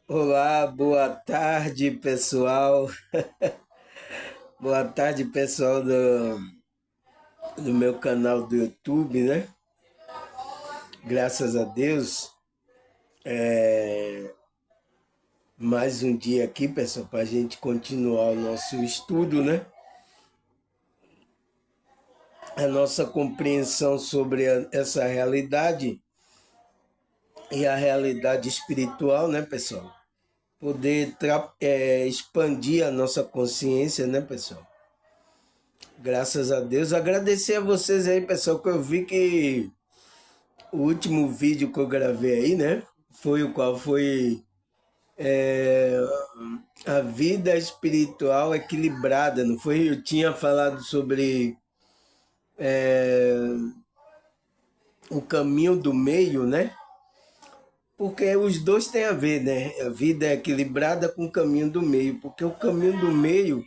Olá, boa tarde, pessoal. Boa tarde, pessoal do meu canal do YouTube, né? Graças a Deus, mais um dia aqui, pessoal, para a gente continuar o nosso estudo, né? A nossa compreensão sobre essa realidade e a realidade espiritual, né, pessoal? Poder expandir a nossa consciência, né, pessoal? Graças a Deus. Agradecer a vocês aí, pessoal, que eu vi que o último vídeo que eu gravei aí, né? Foi o qual foi é, a vida espiritual equilibrada, não foi? Eu tinha falado sobre o caminho do meio, né? Porque os dois têm a ver, né? A vida é equilibrada com o caminho do meio, porque o caminho do meio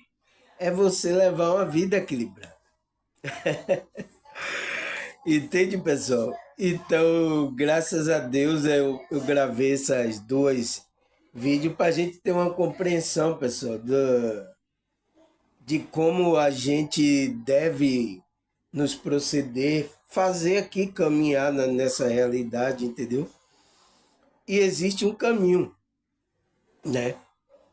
é você levar uma vida equilibrada. Entende, pessoal? Então, graças a Deus, eu gravei essas duas vídeos para a gente ter uma compreensão, pessoal, de como a gente deve nos proceder, fazer aqui caminhar nessa realidade, entendeu? E existe um caminho, né?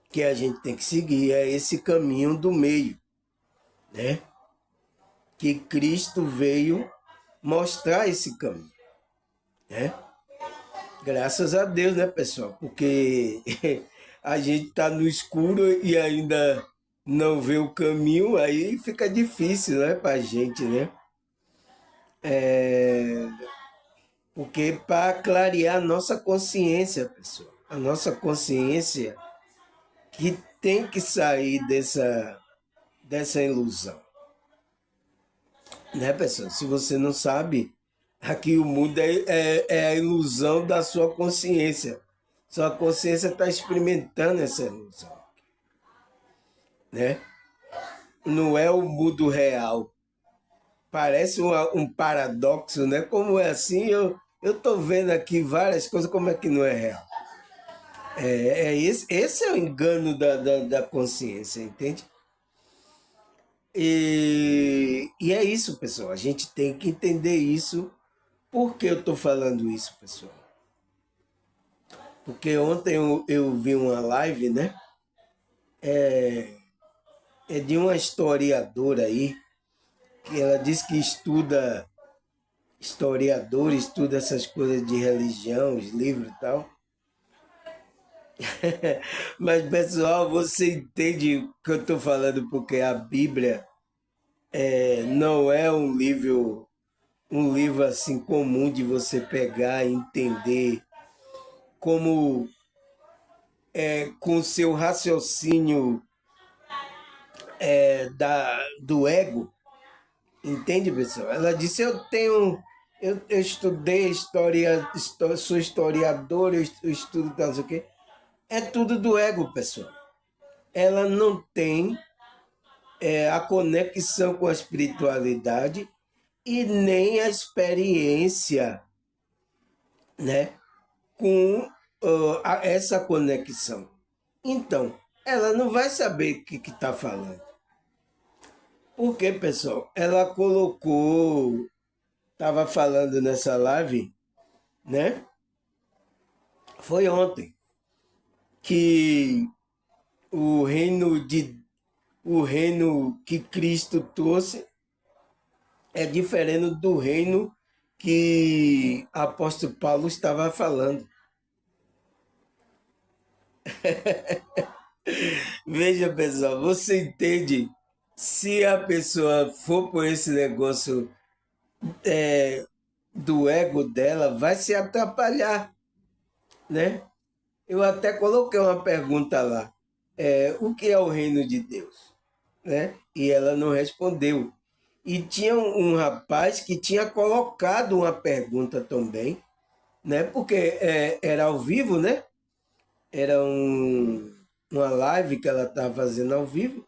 Que a gente tem que seguir, é esse caminho do meio, né? Que Cristo veio mostrar esse caminho, né? Graças a Deus, né, pessoal? Porque a gente está no escuro e ainda não vê o caminho, aí fica difícil, né, para a gente, né? Porque para clarear a nossa consciência, pessoal, a nossa consciência que tem que sair dessa ilusão, né, pessoal? Se você não sabe, aqui o mundo é a ilusão da sua consciência. Sua consciência está experimentando essa ilusão, né? Não é o mundo real. Parece um paradoxo, né? Como é assim, eu tô vendo aqui várias coisas, como é que não é real? Esse é o engano da consciência, entende? E é isso, pessoal. A gente tem que entender isso. Por que eu estou falando isso, pessoal? Porque ontem eu vi uma live, né? É de uma historiadora aí, que ela diz que estuda historiador, estuda essas coisas de religião, os livros e tal. Mas, pessoal, você entende o que eu estou falando, porque a Bíblia não é um livro assim comum de você pegar e entender como com o seu raciocínio do ego. Entende, pessoal? Ela disse, eu estudei história, sou historiador, eu estudo tal, não sei o quê. É tudo do ego, pessoal. Ela não tem a conexão com a espiritualidade e nem a experiência, né, com essa conexão. Então, ela não vai saber o que está falando. Porque, pessoal, ela colocou, estava falando nessa live, né? Foi ontem que o reino de o reino que Cristo trouxe é diferente do reino que o apóstolo Paulo estava falando. Veja, pessoal, você entende? Se a pessoa for por esse negócio do ego dela, vai se atrapalhar, né? Eu até coloquei uma pergunta lá. O que é o reino de Deus? Né? E ela não respondeu. E tinha um rapaz que tinha colocado uma pergunta também, né? Porque era ao vivo, né? Era uma live que ela estava fazendo ao vivo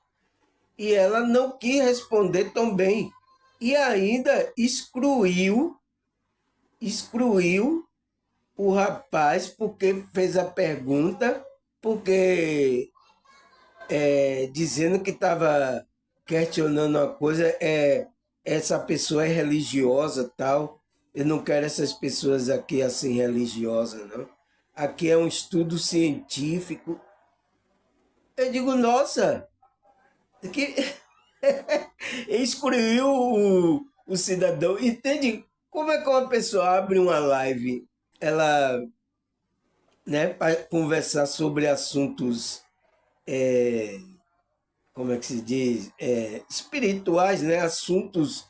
e ela não quis responder também. E ainda excluiu o rapaz porque fez a pergunta porque dizendo que estava questionando uma coisa, essa pessoa é religiosa tal. Eu não quero essas pessoas aqui assim religiosas, não. Aqui é um estudo científico. Eu digo, nossa, que excluiu o cidadão. Entende? Como é que uma pessoa abre uma live, ela, né, para conversar sobre assuntos, como é que se diz, espirituais, né, assuntos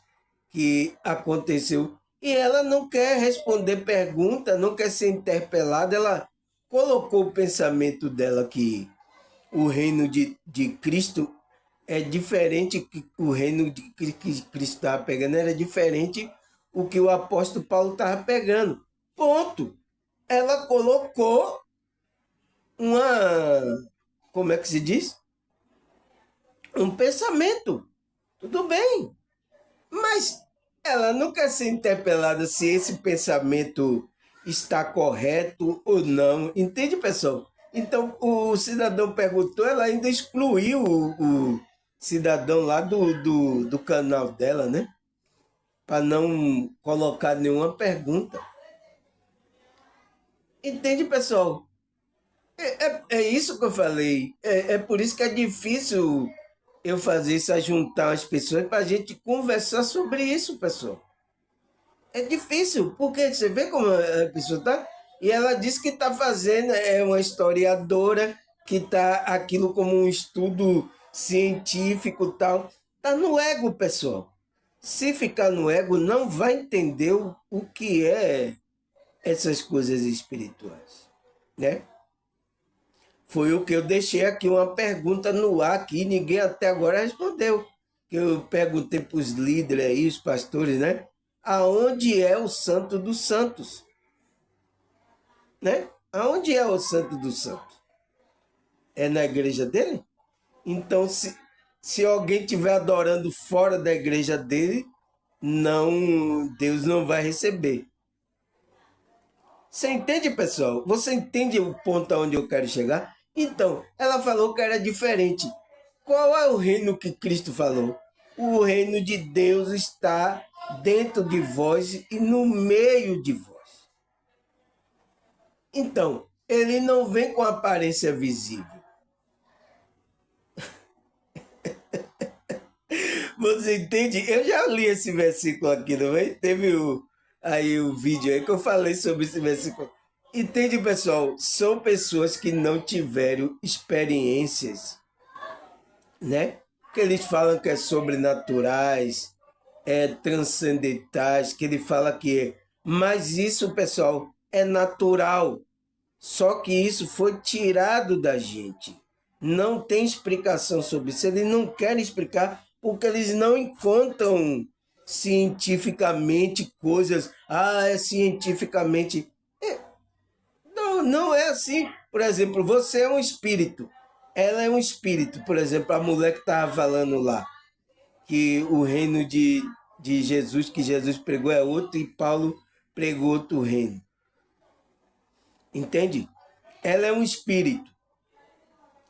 que aconteceu, e ela não quer responder pergunta, não quer ser interpelada, ela colocou o pensamento dela que o reino de Cristo é diferente que o reino que Cristo estava pegando, era diferente o que o apóstolo Paulo estava pegando. Ponto. Ela colocou uma, como é que se diz? Um pensamento. Tudo bem. Mas ela não quer ser interpelada se esse pensamento está correto ou não. Entende, pessoal? Então, o cidadão perguntou, ela ainda excluiu o cidadão lá do canal dela, né? Para não colocar nenhuma pergunta. Entende, pessoal? É isso que eu falei. É por isso que é difícil eu fazer isso, juntar as pessoas para a gente conversar sobre isso, pessoal. É difícil, porque você vê como a pessoa está. E ela disse que está fazendo, é uma historiadora, que está aquilo como um estudo científico e tal. Está no ego, pessoal. Se ficar no ego, não vai entender o que é essas coisas espirituais, né? Foi o que eu deixei aqui, uma pergunta no ar que ninguém até agora respondeu. Que eu perguntei para os líderes aí, os pastores, né? Aonde é o Santo dos Santos? Né? Aonde é o Santo dos Santos? É na igreja dele? Então, se alguém estiver adorando fora da igreja dele, não, Deus não vai receber. Você entende, pessoal? Você entende o ponto aonde eu quero chegar? Então, ela falou que era diferente. Qual é o reino que Cristo falou? O reino de Deus está dentro de vós e no meio de vós. Então, ele não vem com aparência visível. Você entende? Eu já li esse versículo aqui, não é? Teve aí o vídeo aí que eu falei sobre esse versículo. Entende, pessoal? São pessoas que não tiveram experiências, né? Que eles falam que é sobrenaturais, é transcendentais, que ele fala que é. Mas isso, pessoal, é natural. Só que isso foi tirado da gente. Não tem explicação sobre isso. Eles não querem explicar porque eles não encontram cientificamente coisas. Ah, é cientificamente. Não, não é assim. Por exemplo, você é um espírito. Ela é um espírito. Por exemplo, a mulher que estava falando lá, que o reino de Jesus, que Jesus pregou é outro e Paulo pregou outro reino. Entende? Ela é um espírito.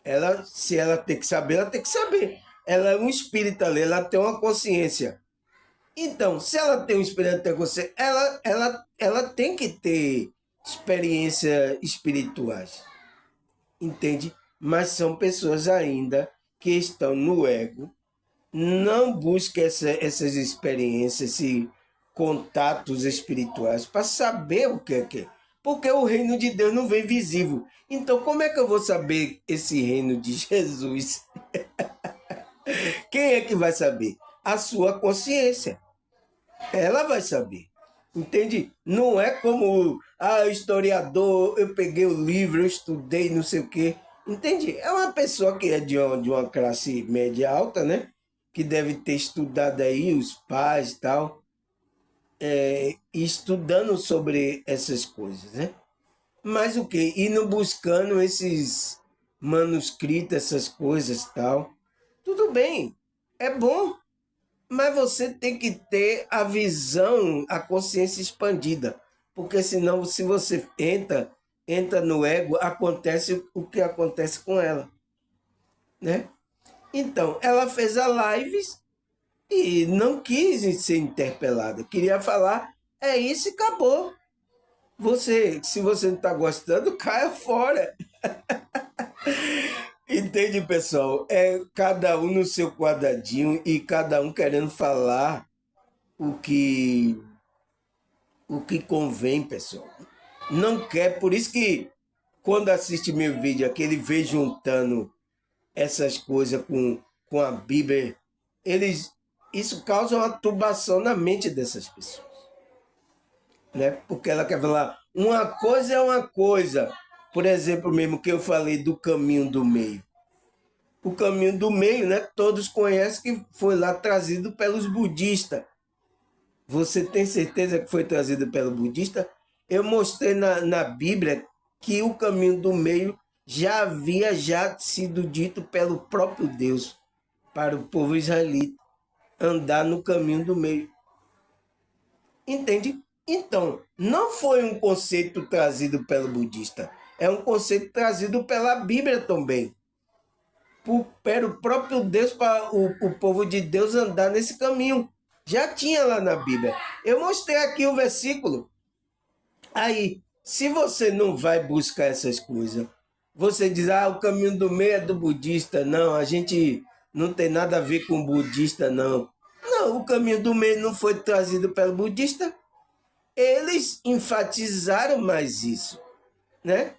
Ela, se ela tem que saber, ela tem que saber. Ela é um espírito ali, ela tem uma consciência. Então, se ela tem um espírito, tem consciência, ela tem que ter experiências espirituais. Entende? Mas são pessoas ainda que estão no ego, não buscam essas experiências, esses contatos espirituais para saber o que é que é. Porque o reino de Deus não vem visível. Então, como é que eu vou saber esse reino de Jesus? Quem é que vai saber? A sua consciência. Ela vai saber. Entende? Não é como, historiador, eu peguei o livro, eu estudei, não sei o quê. Entende? É uma pessoa que é de uma classe média alta, né? Que deve ter estudado aí, os pais e tal, estudando sobre essas coisas, né? Mas o quê? Indo buscando esses manuscritos, essas coisas e tal. Tudo bem, é bom, mas você tem que ter a visão, a consciência expandida. Porque senão, se você entra entra no ego, acontece o que acontece com ela, né? Então, ela fez a lives e não quis ser interpelada. Queria falar, é isso e acabou. Você, se você não está gostando, caia fora. Entende, pessoal? É cada um no seu quadradinho e cada um querendo falar o que, o que convém, pessoal. Não quer, por isso que quando assiste meu vídeo aqui, ele vê juntando essas coisas com a Bíblia, isso causa uma turbação na mente dessas pessoas, né? Porque ela quer falar, uma coisa é uma coisa. Por exemplo, mesmo que eu falei do caminho do meio. O caminho do meio, né? Todos conhecem que foi lá trazido pelos budistas. Você tem certeza que foi trazido pelo budista? Eu mostrei na Bíblia que o caminho do meio já havia sido dito pelo próprio Deus para o povo israelita andar no caminho do meio. Entende? Então, não foi um conceito trazido pelo budista, é um conceito trazido pela Bíblia também. Pelo próprio Deus, para o povo de Deus andar nesse caminho. Já tinha lá na Bíblia. Eu mostrei aqui o versículo. Aí, se você não vai buscar essas coisas, você diz, o caminho do meio é do budista. Não, a gente não tem nada a ver com budista, não. Não, o caminho do meio não foi trazido pelo budista. Eles enfatizaram mais isso, né?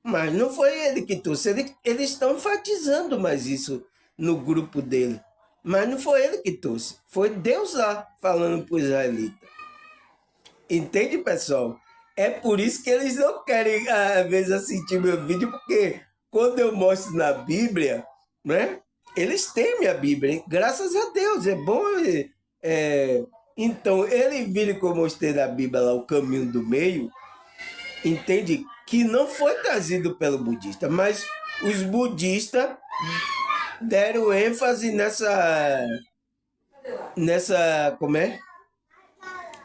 Mas não foi ele que trouxe. Eles estão enfatizando mais isso no grupo dele. Mas não foi ele que trouxe. Foi Deus lá falando para o israelita. Entende, pessoal? É por isso que eles não querem, às vezes, assistir meu vídeo, porque quando eu mostro na Bíblia, né? Eles temem a Bíblia, hein? Graças a Deus. É bom. Então, ele vira que eu mostrei na Bíblia lá, o caminho do meio, entende? Que não foi trazido pelo budista, mas os budistas deram ênfase como é?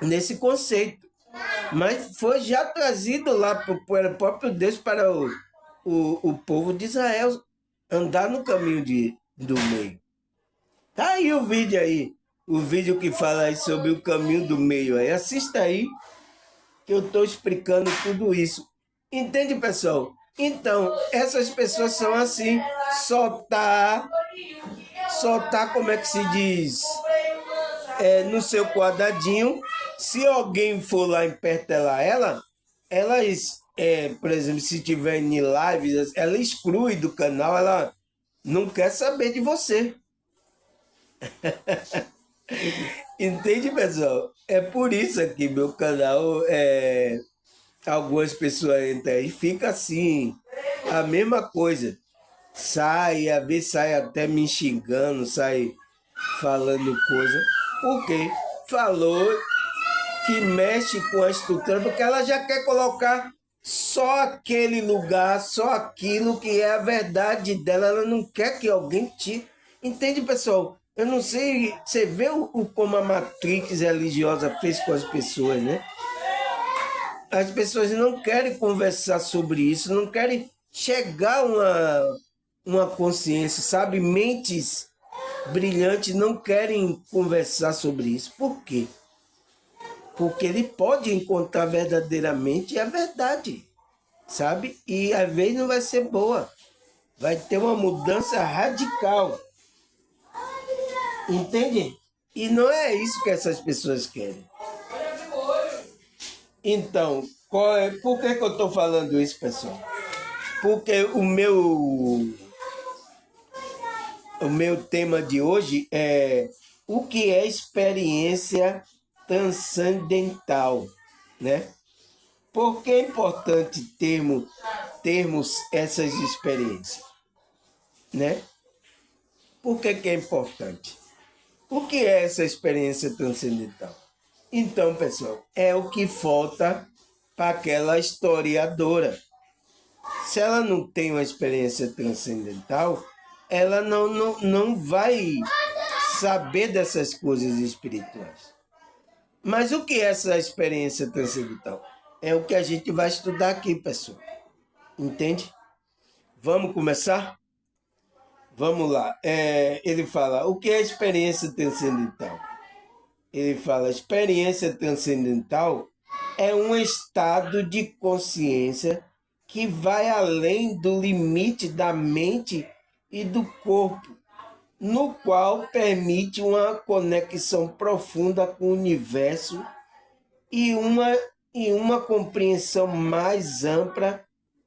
Nesse conceito. Mas foi já trazido lá pelo próprio Deus para o povo de Israel andar no caminho do meio. Tá aí o vídeo aí. O vídeo que fala aí sobre o caminho do meio aí. Assista aí que eu estou explicando tudo isso. Entende, pessoal? Então, essas pessoas são assim, só tá, como é que se diz, no seu quadradinho. Se alguém for lá interpelar elas, por exemplo, se tiver em lives, ela exclui do canal, ela não quer saber de você. Entende, pessoal? É por isso que meu canal, algumas pessoas entram e fica assim, a mesma coisa. Às vezes sai até me xingando, sai falando coisa. Porque falou que mexe com a estrutura, porque ela já quer colocar só aquele lugar, só aquilo que é a verdade dela. Ela não quer que alguém tire. Entende, pessoal? Eu não sei, você vê como a Matrix religiosa fez com as pessoas, né? As pessoas não querem conversar sobre isso, não querem chegar a uma consciência, sabe? Mentes brilhantes não querem conversar sobre isso. Por quê? Porque ele pode encontrar verdadeiramente a verdade, sabe? E às vezes não vai ser boa. Vai ter uma mudança radical. Entende? E não é isso que essas pessoas querem. Então, por que eu estou falando isso, pessoal? Porque o meu tema de hoje é o que é experiência transcendental, né? Por que é importante termos essas experiências, né? Por que é importante? O que é essa experiência transcendental? Então, pessoal, é o que falta para aquela historiadora. Se ela não tem uma experiência transcendental, ela não vai saber dessas coisas espirituais. Mas o que é essa experiência transcendental? É o que a gente vai estudar aqui, pessoal. Entende? Vamos começar? Vamos lá. Ele fala, o que é experiência transcendental? Ele fala, experiência transcendental é um estado de consciência que vai além do limite da mente e do corpo, no qual permite uma conexão profunda com o universo e uma compreensão mais ampla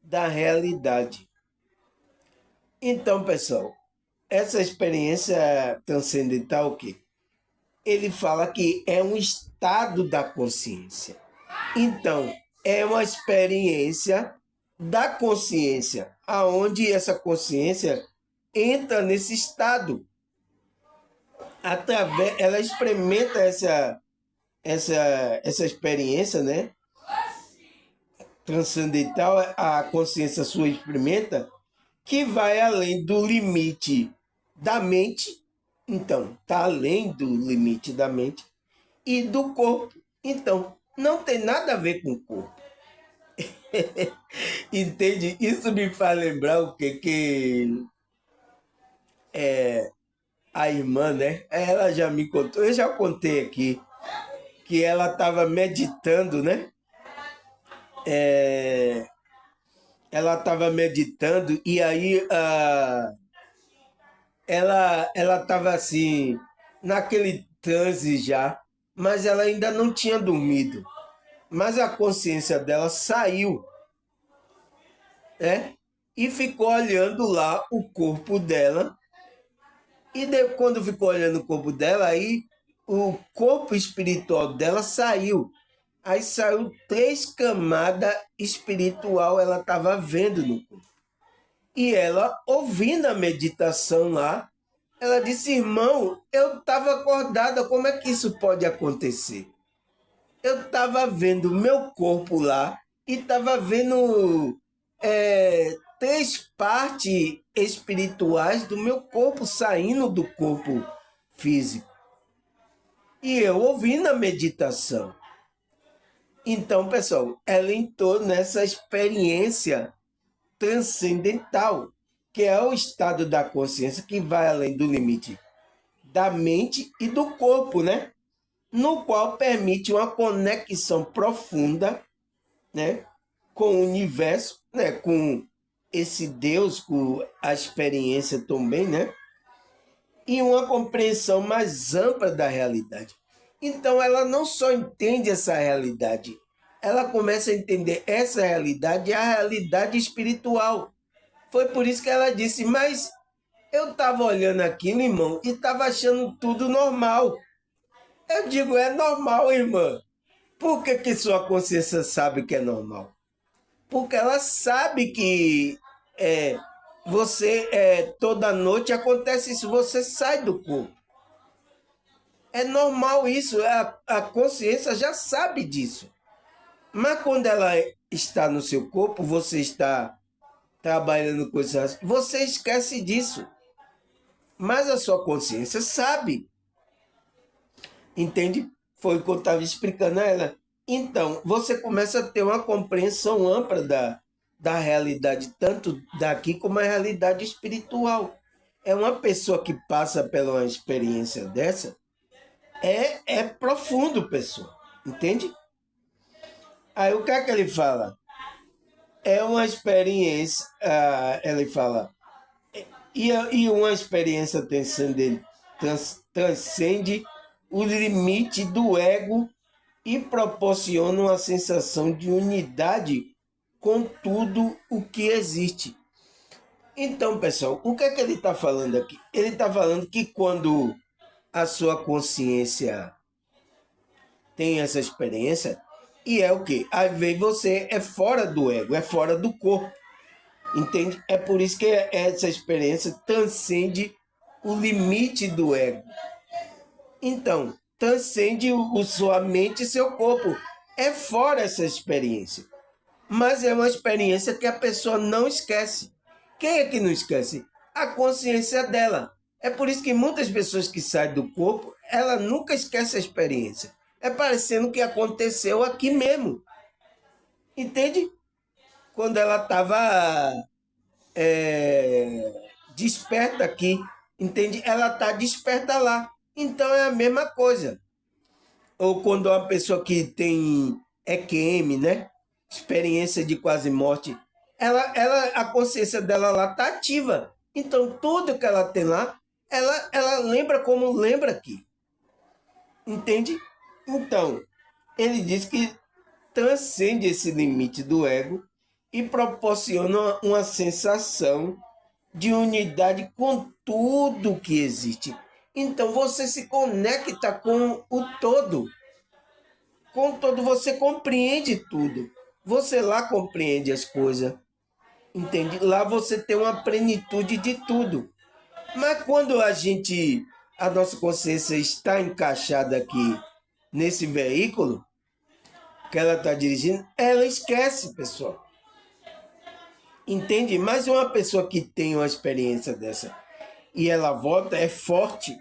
da realidade. Então, pessoal, essa experiência transcendental, o quê? Ele fala que é um estado da consciência. Então, é uma experiência da consciência, aonde essa consciência entra nesse estado. Ela experimenta essa experiência, né? Transcendental, a consciência sua experimenta, que vai além do limite da mente. Então, está além do limite da mente e do corpo. Então, não tem nada a ver com o corpo. Entende? Isso me faz lembrar o quê? Que a irmã, né? Ela já me contou, eu já contei aqui, que ela estava meditando, né? Ela estava meditando e aí ela estava assim, naquele transe já, mas ela ainda não tinha dormido. Mas a consciência dela saiu, né? E ficou olhando lá o corpo dela. E quando ficou olhando o corpo dela, aí o corpo espiritual dela saiu. Aí saiu 3 camadas espiritual, ela estava vendo no corpo. E ela, ouvindo a meditação lá, ela disse, irmão, eu estava acordada, como é que isso pode acontecer? Eu estava vendo meu corpo lá e estava vendo 3 partes espirituais do meu corpo saindo do corpo físico. E eu ouvindo a meditação. Então, pessoal, ela entrou nessa experiência transcendental, que é o estado da consciência que vai além do limite da mente e do corpo, né? No qual permite uma conexão profunda, né, com o universo, né, com esse Deus, com a experiência também, né? E uma compreensão mais ampla da realidade. Então ela não só entende essa realidade, ela começa a entender essa realidade, a realidade espiritual. Foi por isso que ela disse, mas eu estava olhando aquilo, irmão, e estava achando tudo normal. Eu digo, é normal, irmã. Por que sua consciência sabe que é normal? Porque ela sabe que toda noite acontece isso, você sai do corpo. É normal isso, a consciência já sabe disso. Mas quando ela está no seu corpo, você está trabalhando coisas, você esquece disso. Mas a sua consciência sabe. Entende? Foi o que eu estava explicando a ela. Então, você começa a ter uma compreensão ampla da realidade, tanto daqui como a realidade espiritual. É uma pessoa que passa pela uma experiência dessa, é profundo, pessoa. Entende? Aí o que é que ele fala? É uma experiência, ele fala, e uma experiência transcende o limite do ego e proporciona uma sensação de unidade com tudo o que existe. Então, pessoal, o que é que ele está falando aqui? Ele está falando que quando a sua consciência tem essa experiência, e é o quê? Às vezes você é fora do ego, é fora do corpo. Entende? É por isso que essa experiência transcende o limite do ego. Então, transcende sua mente e seu corpo. É fora essa experiência. Mas é uma experiência que a pessoa não esquece. Quem é que não esquece? A consciência dela. É por isso que muitas pessoas que saem do corpo, ela nunca esquece a experiência. É parecendo que aconteceu aqui mesmo. Entende? quando ela estava desperta aqui, entende? Ela está desperta lá. Então é a mesma coisa. Ou quando uma pessoa que tem EQM, né? Experiência de quase morte, a consciência dela lá está ativa. Então tudo que ela tem lá, ela lembra como lembra aqui. Entende? Então, ele diz que transcende esse limite do ego e proporciona uma sensação de unidade com tudo que existe. Então você se conecta com o todo. Com o todo você compreende tudo. Você lá compreende as coisas. Entende? Lá você tem uma plenitude de tudo. Mas quando a nossa consciência está encaixada aqui nesse veículo que ela está dirigindo, ela esquece, pessoal. Entende? Mas uma pessoa que tem uma experiência dessa e ela volta, é forte,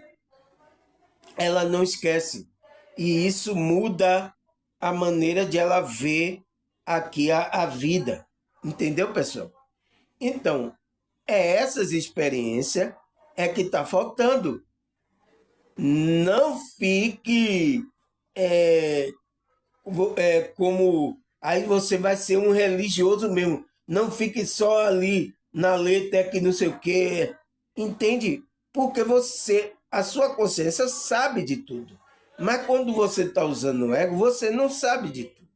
ela não esquece. E isso muda a maneira de ela ver aqui a vida. Entendeu, pessoal? Então, essas experiências é que está faltando. Não fique como aí você vai ser um religioso mesmo. Não fique só ali na letra que não sei o quê. Entende? Porque a sua consciência sabe de tudo. Mas quando você está usando o ego, você não sabe de tudo.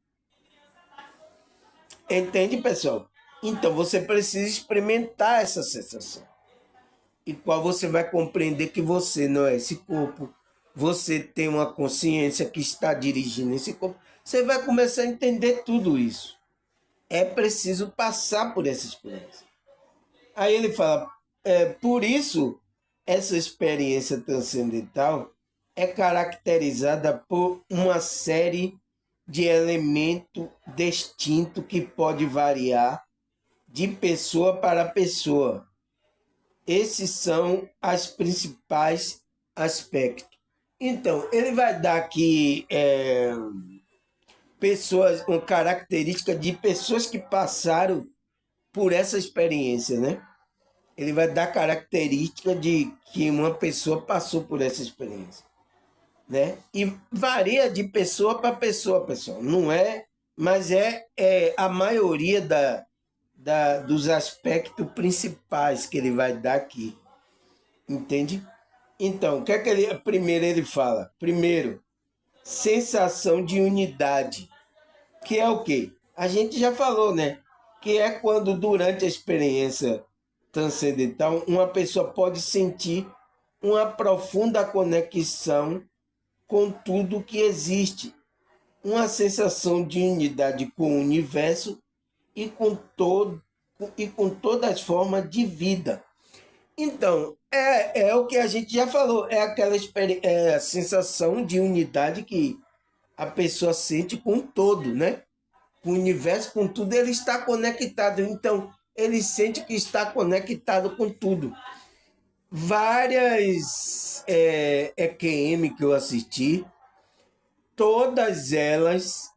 Entende, pessoal? Então você precisa experimentar essa sensação. E qual você vai compreender que você não é esse corpo. Você tem uma consciência que está dirigindo esse corpo. Você vai começar a entender tudo isso. É preciso passar por essa experiência. Aí ele fala, por isso, essa experiência transcendental é caracterizada por uma série de elementos distintos que pode variar de pessoa para pessoa. Esses são os principais aspectos. Então, ele vai dar aqui pessoas, uma característica de pessoas que passaram por essa experiência, né? Ele vai dar característica de que uma pessoa passou por essa experiência, né? E varia de pessoa para pessoa, pessoal. Não é, mas é a maioria dos aspectos principais que ele vai dar aqui, entende? Então, o que é que primeiro ele fala? Primeiro, sensação de unidade, que é o quê? A gente já falou, né? Que é quando durante a experiência transcendental uma pessoa pode sentir uma profunda conexão com tudo que existe, uma sensação de unidade com o universo e com todas as formas de vida. Então, é o que a gente já falou, é aquela a sensação de unidade que a pessoa sente com o todo, né? Com o universo, com tudo, ele está conectado. Então, ele sente que está conectado com tudo. Várias EQM que eu assisti, todas elas,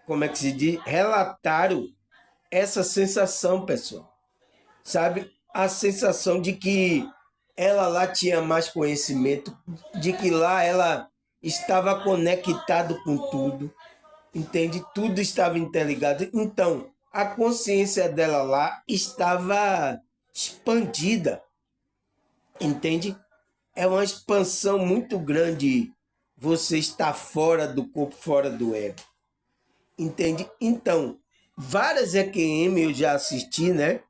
como é que se diz? Relataram essa sensação, pessoal. Sabe? A sensação de que ela lá tinha mais conhecimento, de que lá ela estava conectado com tudo, entende? Tudo estava interligado. Então, a consciência dela lá estava expandida, entende? É uma expansão muito grande você estar fora do corpo, fora do ego, entende? Então, várias EQM eu já assisti, né?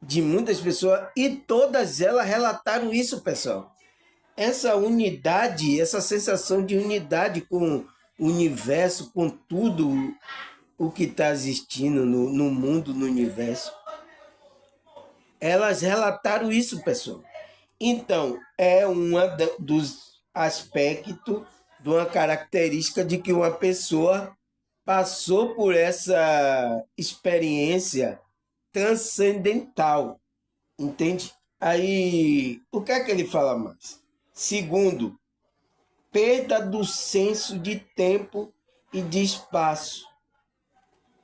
De muitas pessoas, e todas elas relataram isso, pessoal. Essa unidade, essa sensação de unidade com o universo, com tudo o que está existindo no mundo, no universo. Elas relataram isso, pessoal. Então, é dos aspectos, de uma característica de que uma pessoa passou por essa experiência transcendental, entende? Aí, o que é que ele fala mais? Segundo, perda do senso de tempo e de espaço.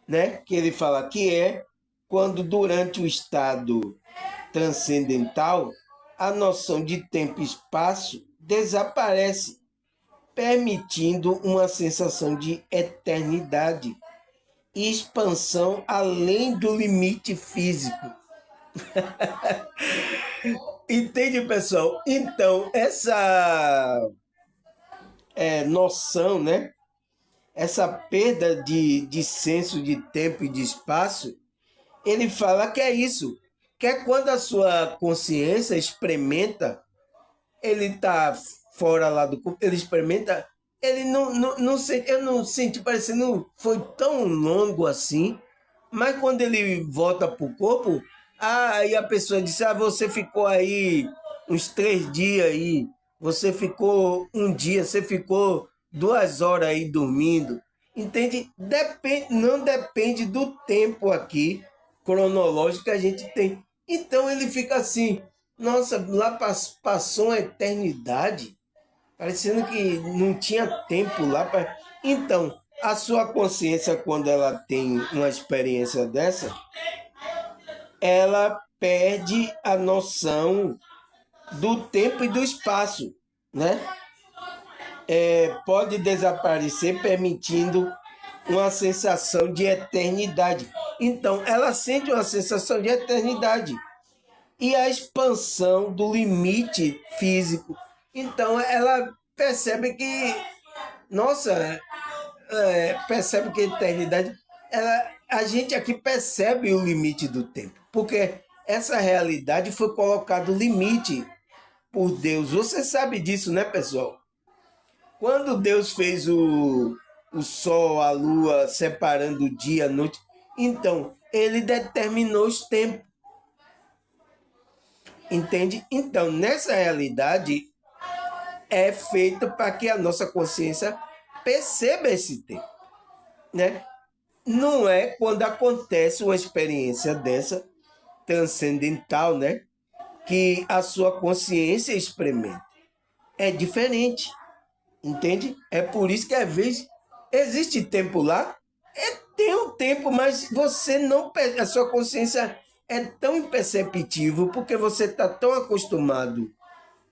né? Que ele fala que é quando durante o estado transcendental a noção de tempo e espaço desaparece, permitindo uma sensação de eternidade e expansão além do limite físico. Entende, pessoal? Então, essa noção, né? Essa perda de senso de tempo e de espaço, ele fala que é isso, que é quando a sua consciência experimenta, ele está fora lá do corpo, ele experimenta, ele não sente, eu não senti, parecendo, foi tão longo assim, mas quando ele volta para o corpo, aí a pessoa disse, você ficou aí uns 3 dias aí, você ficou um dia, você ficou 2 horas aí dormindo. Entende? Depende, não depende do tempo aqui cronológico que a gente tem. Então ele fica assim, nossa, lá passou uma eternidade, parecendo que não tinha tempo lá para. Então, a sua consciência, quando ela tem uma experiência dessa, ela perde a noção do tempo e do espaço, né? Pode desaparecer, permitindo uma sensação de eternidade. Então, ela sente uma sensação de eternidade e a expansão do limite físico. Então, ela percebe que, nossa, percebe que a eternidade, a gente aqui percebe o limite do tempo, porque essa realidade foi colocado limite por Deus. Você sabe disso, né, pessoal? Quando Deus fez o sol, a lua, separando o dia, a noite, então ele determinou os tempos, entende? Então, nessa realidade, é feito para que a nossa consciência perceba esse tempo, né? Não é quando acontece uma experiência dessa, transcendental, né? Que a sua consciência experimenta. É diferente. Entende? É por isso que às vezes existe tempo lá, tem um tempo, mas você não, a sua consciência é tão imperceptível porque você está tão acostumado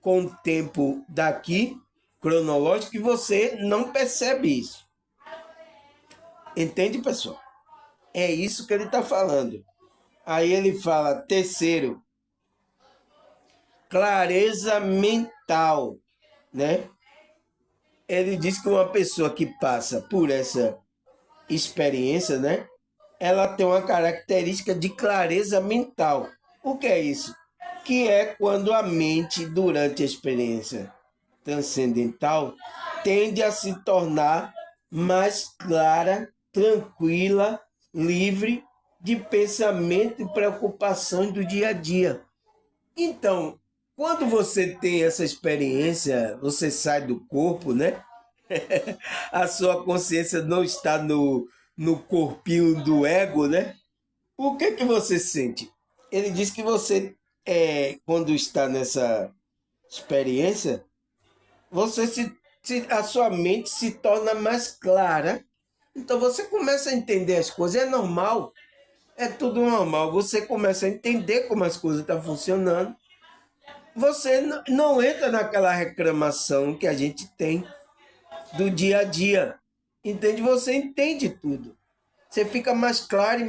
com o tempo daqui cronológico que você não percebe isso. Entende, pessoal? É isso que ele está falando. Aí ele fala, terceiro, clareza mental, né? Ele diz que uma pessoa que passa por essa experiência, né? Ela tem uma característica de clareza mental. O que é isso? Que é quando a mente, durante a experiência transcendental, tende a se tornar mais clara, tranquila, livre de pensamento e preocupações do dia a dia. Então, quando você tem essa experiência, você sai do corpo, né? A sua consciência não está no corpinho do ego, né? O que que você sente? Ele diz que você, quando está nessa experiência, você a sua mente se torna mais clara. Então você começa a entender as coisas, é normal, é tudo normal. Você começa a entender como as coisas estão funcionando. Você não entra naquela reclamação que a gente tem do dia a dia. Entende? Você entende tudo. Você fica mais claro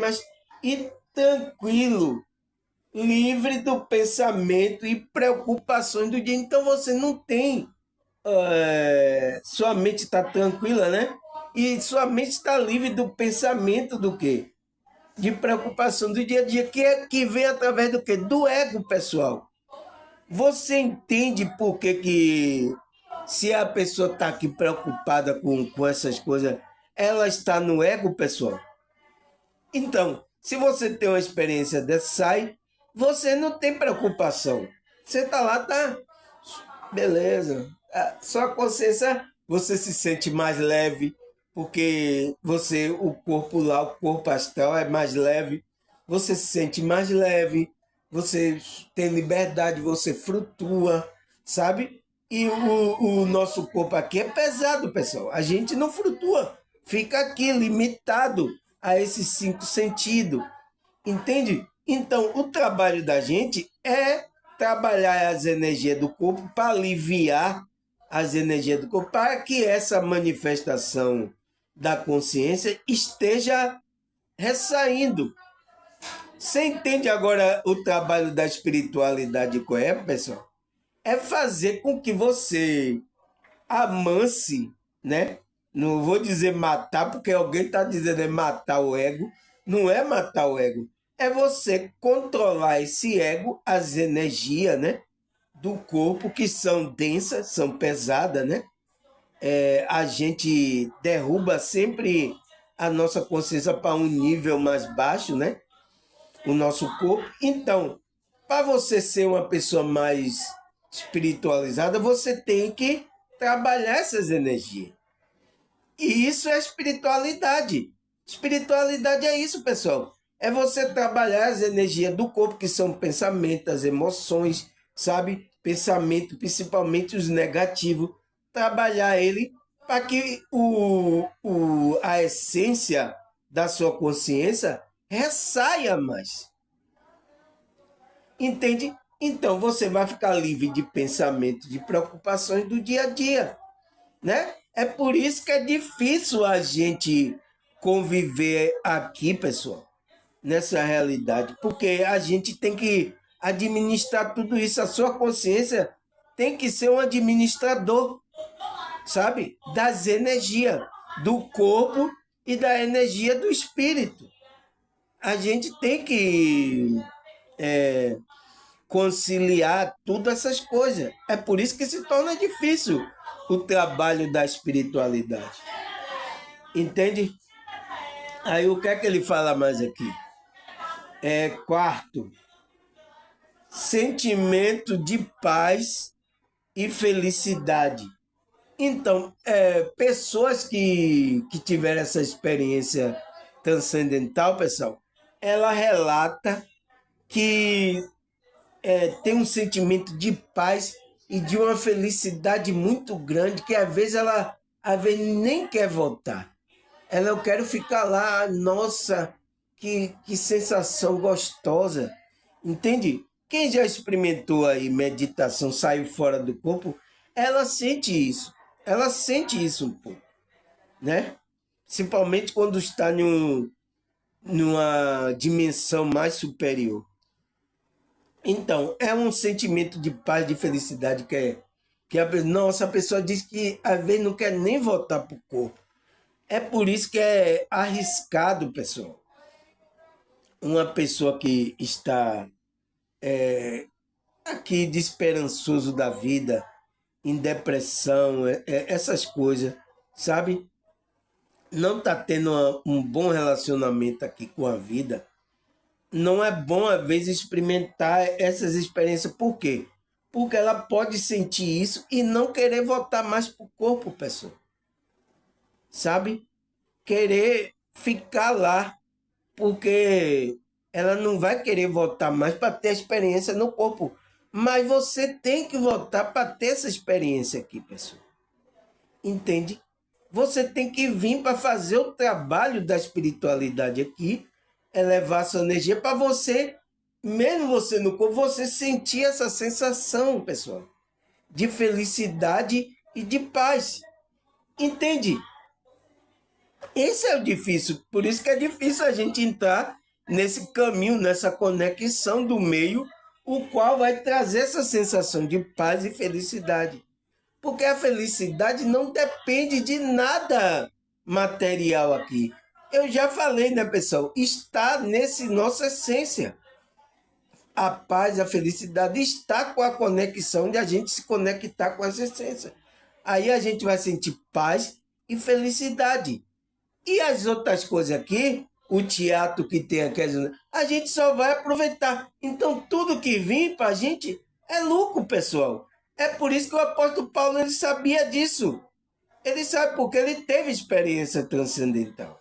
e tranquilo, livre do pensamento e preocupações do dia. Então você não tem. Sua mente está tranquila, né? E sua mente está livre do pensamento do quê? De preocupação do dia a dia, que vem através do quê? Do ego, pessoal. Você entende por que se a pessoa está aqui preocupada com essas coisas, ela está no ego, pessoal? Então, se você tem uma experiência dessa, sai, você não tem preocupação. Você está lá, tá, beleza. Sua consciência, você se sente mais leve, porque o corpo lá, o corpo astral é mais leve. Você se sente mais leve, você tem liberdade, você flutua, sabe? E o nosso corpo aqui é pesado, pessoal. A gente não flutua, fica aqui limitado. a esses 5 sentidos. Entende? Então, o trabalho da gente é trabalhar as energias do corpo para aliviar as energias do corpo, para que essa manifestação da consciência esteja ressaindo. Você entende agora o trabalho da espiritualidade qual é, pessoal? É fazer com que você amance, né? Não vou dizer matar, porque alguém está dizendo é matar o ego. Não é matar o ego. É você controlar esse ego, as energias, né? Do corpo, que são densas, são pesadas, né? A gente derruba sempre a nossa consciência para um nível mais baixo, né? O nosso corpo. Então, para você ser uma pessoa mais espiritualizada, você tem que trabalhar essas energias. E isso é espiritualidade. Espiritualidade é isso, pessoal. É você trabalhar as energias do corpo, que são pensamentos, as emoções, sabe? Pensamento, principalmente os negativos. Trabalhar ele para que a essência da sua consciência ressaia mais. Entende? Então você vai ficar livre de pensamento, de preocupações do dia a dia, né? É por isso que é difícil a gente conviver aqui, pessoal, nessa realidade, porque a gente tem que administrar tudo isso. A sua consciência tem que ser um administrador, sabe? Das energias do corpo e da energia do espírito. A gente tem que conciliar todas essas coisas. É por isso que se torna difícil o trabalho da espiritualidade. Entende? Aí o que é que ele fala mais aqui? Quarto, sentimento de paz e felicidade. Então, pessoas que tiveram essa experiência transcendental, pessoal, ela relata que tem um sentimento de paz e de uma felicidade muito grande, que às vezes nem quer voltar. Eu quero ficar lá, nossa, que sensação gostosa. Entende? Quem já experimentou aí meditação, saiu fora do corpo, ela sente isso. Ela sente isso um pouco, né? Principalmente quando está numa dimensão mais superior. Então, é um sentimento de paz, de felicidade nossa, a pessoa diz que às vezes não quer nem voltar para o corpo. É por isso que é arriscado, pessoal. Uma pessoa que está aqui desesperançoso da vida, em depressão, essas coisas, sabe? Não está tendo um bom relacionamento aqui com a vida. Não é bom, às vezes, experimentar essas experiências. Por quê? Porque ela pode sentir isso e não querer voltar mais para o corpo, pessoal. Sabe? Querer ficar lá, porque ela não vai querer voltar mais para ter a experiência no corpo. Mas você tem que voltar para ter essa experiência aqui, pessoal. Entende? Você tem que vir para fazer o trabalho da espiritualidade aqui, elevar sua energia para você, mesmo você no corpo, você sentir essa sensação, pessoal, de felicidade e de paz. Entende? Esse é o difícil, por isso que é difícil a gente entrar nesse caminho, nessa conexão do meio, o qual vai trazer essa sensação de paz e felicidade. Porque a felicidade não depende de nada material aqui. Eu já falei, né, pessoal? Está nesse nossa essência. A paz, a felicidade está com a conexão de a gente se conectar com essa essência. Aí a gente vai sentir paz e felicidade. E as outras coisas aqui, o teatro que tem aqui, a gente só vai aproveitar. Então, tudo que vem para a gente é lucro, pessoal. É por isso que o apóstolo Paulo ele sabia disso. Ele sabe porque ele teve experiência transcendental.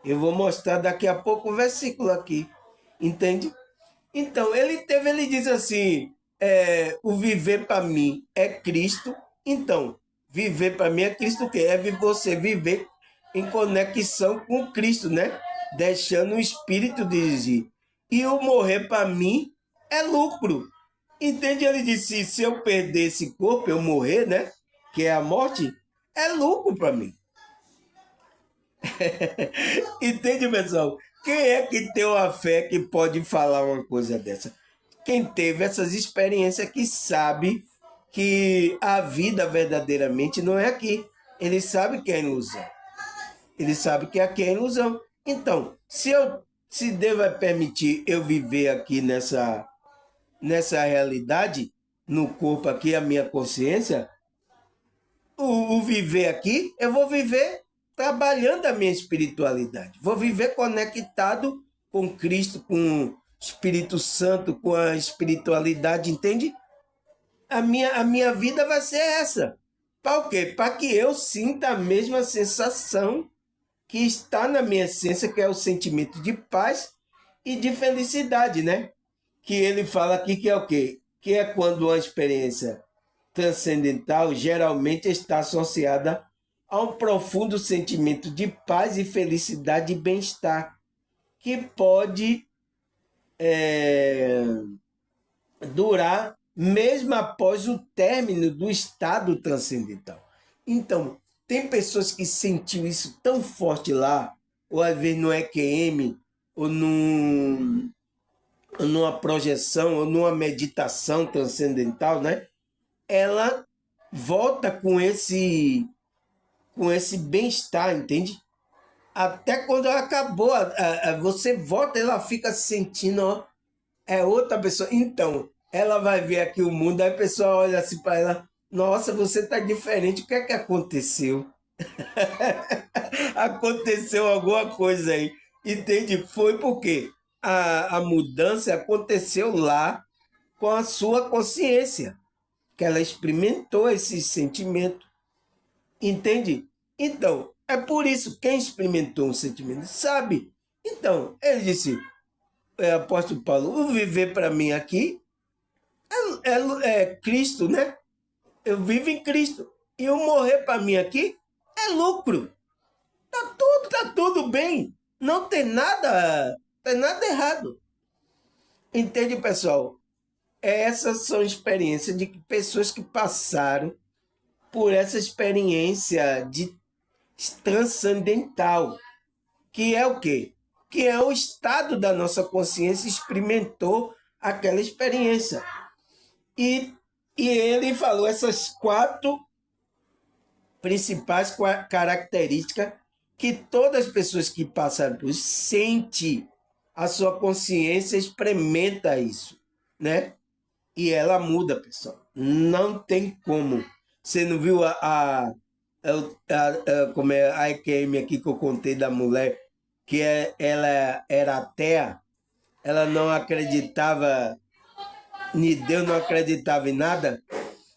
Eu vou mostrar daqui a pouco o versículo aqui. Entende? Então, ele diz assim, o viver para mim é Cristo. Então, viver para mim é Cristo, que é você viver em conexão com Cristo, né? deixando o espírito dirigir. E o morrer para mim é lucro. Entende? Ele disse, se eu perder esse corpo, eu morrer, né? Que é a morte, é lucro para mim. Entende, pessoal? Quem é que tem uma fé que pode falar uma coisa dessa? Quem teve essas experiências que sabe que a vida verdadeiramente não é aqui. Ele sabe que é ilusão. Ele sabe que aqui é ilusão. Então, se Deus vai permitir eu viver aqui nessa realidade, no corpo aqui, a minha consciência, o viver aqui, eu vou viver trabalhando a minha espiritualidade. Vou viver conectado com Cristo, com o Espírito Santo, com a espiritualidade, entende? A minha vida vai ser essa. Para o quê? Para que eu sinta a mesma sensação que está na minha essência, que é o sentimento de paz e de felicidade, né? Que ele fala aqui que é o quê? Que é quando uma experiência transcendental geralmente está associada a um profundo sentimento de paz e felicidade e bem-estar, que pode durar mesmo após o término do estado transcendental. Então, tem pessoas que sentiu isso tão forte lá, ou às vezes no EQM, ou numa projeção, ou numa meditação transcendental, né? Ela volta com esse bem-estar, entende? Até quando ela acabou, você volta, ela fica sentindo, ó, é outra pessoa. Então, ela vai ver aqui o mundo, aí a pessoa olha assim para ela, nossa, você tá diferente, o que é que aconteceu? Aconteceu alguma coisa aí, entende? Foi porque a mudança aconteceu lá com a sua consciência, que ela experimentou esse sentimento, entende? Então, é por isso, quem experimentou um sentimento sabe. Então, ele disse, apóstolo Paulo, o viver para mim aqui é Cristo, né? Eu vivo em Cristo. E o morrer para mim aqui é lucro. Tá tudo bem. Não tem nada errado. Entende, pessoal? Essas são experiências de pessoas que passaram por essa experiência de transcendental, que é o quê? Que é o estado da nossa consciência experimentou aquela experiência. E, e ele falou essas 4 principais características que todas as pessoas que passaram por isso sentem, a sua consciência experimenta isso, né? E ela muda, pessoal. Não tem como. Você não viu como é a IQM aqui que eu contei da mulher, que ela era ateia, ela não acreditava em Deus, não acreditava em nada.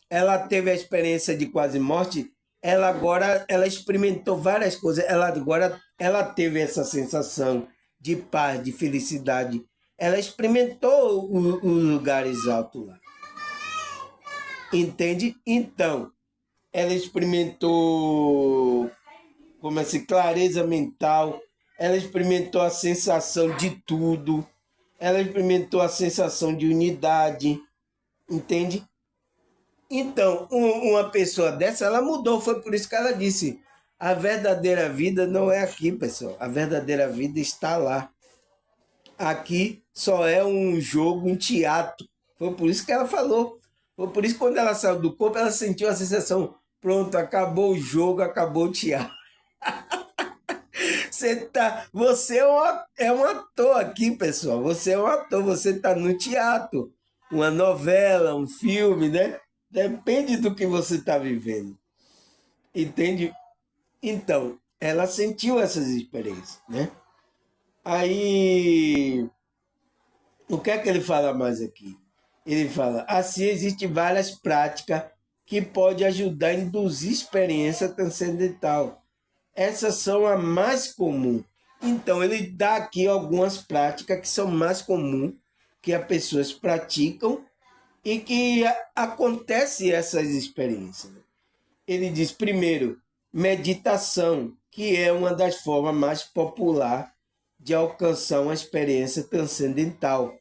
Ela teve a experiência de quase morte, ela experimentou várias coisas, ela teve essa sensação de paz, de felicidade. Ela experimentou os lugares altos lá. Entende? Então, ela experimentou como assim, clareza mental, ela experimentou a sensação de tudo, ela experimentou a sensação de unidade, entende? Então, uma pessoa dessa, ela mudou, foi por isso que ela disse, a verdadeira vida não é aqui, pessoal, a verdadeira vida está lá. Aqui só é um jogo, um teatro. Foi por isso que ela falou. Foi por isso que quando ela saiu do corpo, ela sentiu a sensação, pronto, acabou o jogo, acabou o teatro. Você é um ator aqui, pessoal. Você é um ator, você está no teatro. Uma novela, um filme, né? Depende do que você está vivendo. Entende? Então, ela sentiu essas experiências, né? Aí, o que é que ele fala mais aqui? Ele fala, assim existem várias práticas que podem ajudar a induzir experiência transcendental. Essas são as mais comuns. Então, ele dá aqui algumas práticas que são mais comuns, que as pessoas praticam e que acontecem essas experiências. Ele diz, primeiro, meditação, que é uma das formas mais populares de alcançar uma experiência transcendental,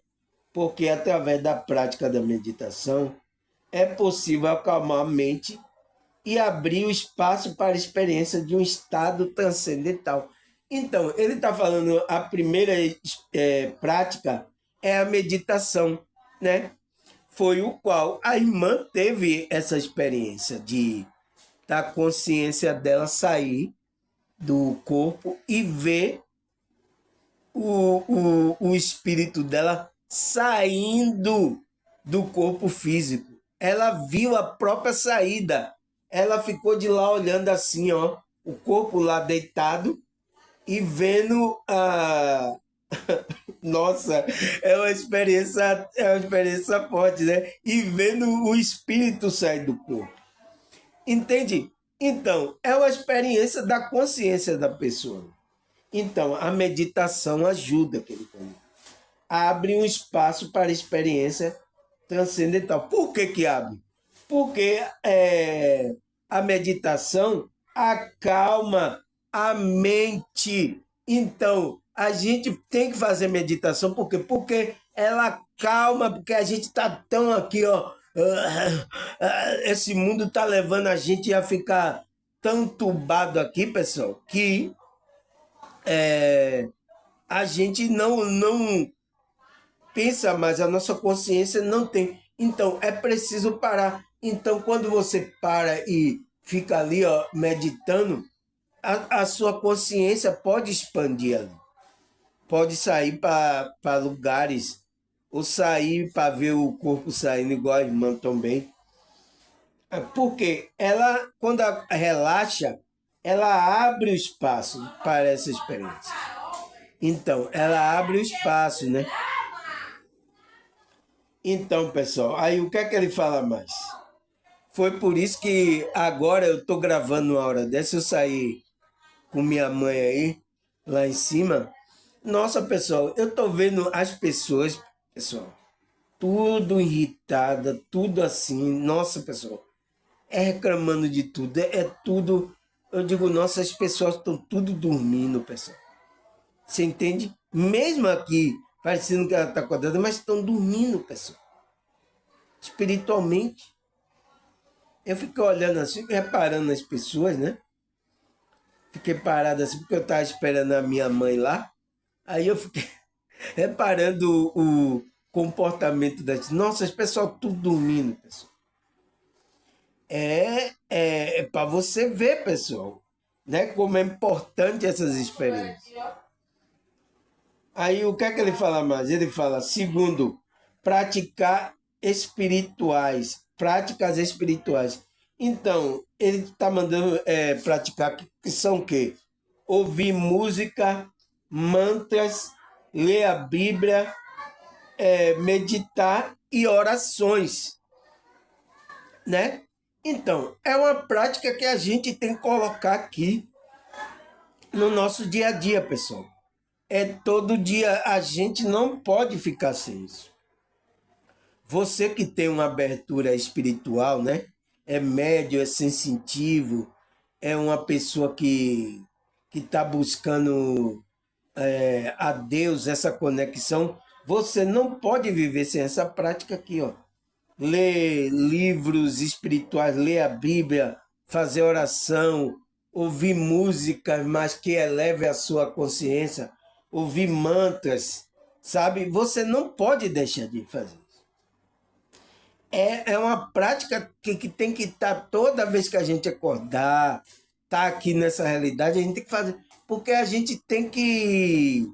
porque através da prática da meditação é possível acalmar a mente e abrir o espaço para a experiência de um estado transcendental. Então, ele está falando, a primeira prática é a meditação, né? Foi o qual a irmã teve essa experiência de da consciência dela sair do corpo e ver o espírito dela saindo do corpo físico. Ela viu a própria saída. Ela ficou de lá olhando assim, ó, o corpo lá deitado e vendo a. Nossa, é uma experiência forte, né? E vendo o espírito sair do corpo. Entende? Então, é uma experiência da consciência da pessoa. Então, a meditação ajuda aquele caminho. Abre um espaço para a experiência transcendental. Por que que abre? Porque a meditação acalma a mente. Então, a gente tem que fazer meditação. Por quê? Porque ela calma, porque a gente está tão aqui, ó. Esse mundo está levando a gente a ficar tão turbado aqui, pessoal, que a gente não pensa mais, a nossa consciência não tem. Então, é preciso parar. Então, quando você para e fica ali, ó, meditando, a sua consciência pode expandir ali. Pode sair para lugares, ou sair para ver o corpo saindo, igual a irmã também. Porque ela, quando relaxa, ela abre o espaço para essa experiência. Então, ela abre o espaço, né? Então, pessoal, aí o que é que ele fala mais? Foi por isso que agora eu tô gravando uma hora dessa, eu saí com minha mãe aí, lá em cima. Nossa, pessoal, eu tô vendo as pessoas, pessoal, tudo irritada, tudo assim. Nossa, pessoal, é reclamando de tudo, é tudo. Eu digo, nossa, as pessoas estão tudo dormindo, pessoal. Você entende? Mesmo aqui, parecendo que ela está acordada, mas estão dormindo, pessoal. Espiritualmente. Eu fiquei olhando assim, reparando nas pessoas, né? Fiquei parado assim, porque eu estava esperando a minha mãe lá. Aí eu fiquei reparando o comportamento das. Nossa, as pessoas tudo dormindo, pessoal. É para você ver, pessoal, né? Como é importante essas experiências. Aí o que é que ele fala mais? Ele fala, segundo, praticar espirituais, práticas espirituais. Então, ele está mandando praticar, que são o quê? Ouvir música, mantras, ler a Bíblia, meditar e orações, né? Então, é uma prática que a gente tem que colocar aqui no nosso dia a dia, pessoal. É todo dia, a gente não pode ficar sem isso. Você que tem uma abertura espiritual, né? É médio, é sensitivo, é uma pessoa que está buscando a Deus, essa conexão. Você não pode viver sem essa prática aqui, ó. Ler livros espirituais, ler a Bíblia, fazer oração, ouvir músicas, mas que eleve a sua consciência, ouvir mantras, sabe? Você não pode deixar de fazer. É uma prática que tem que estar toda vez que a gente acordar, tá aqui nessa realidade, a gente tem que fazer. Porque a gente tem que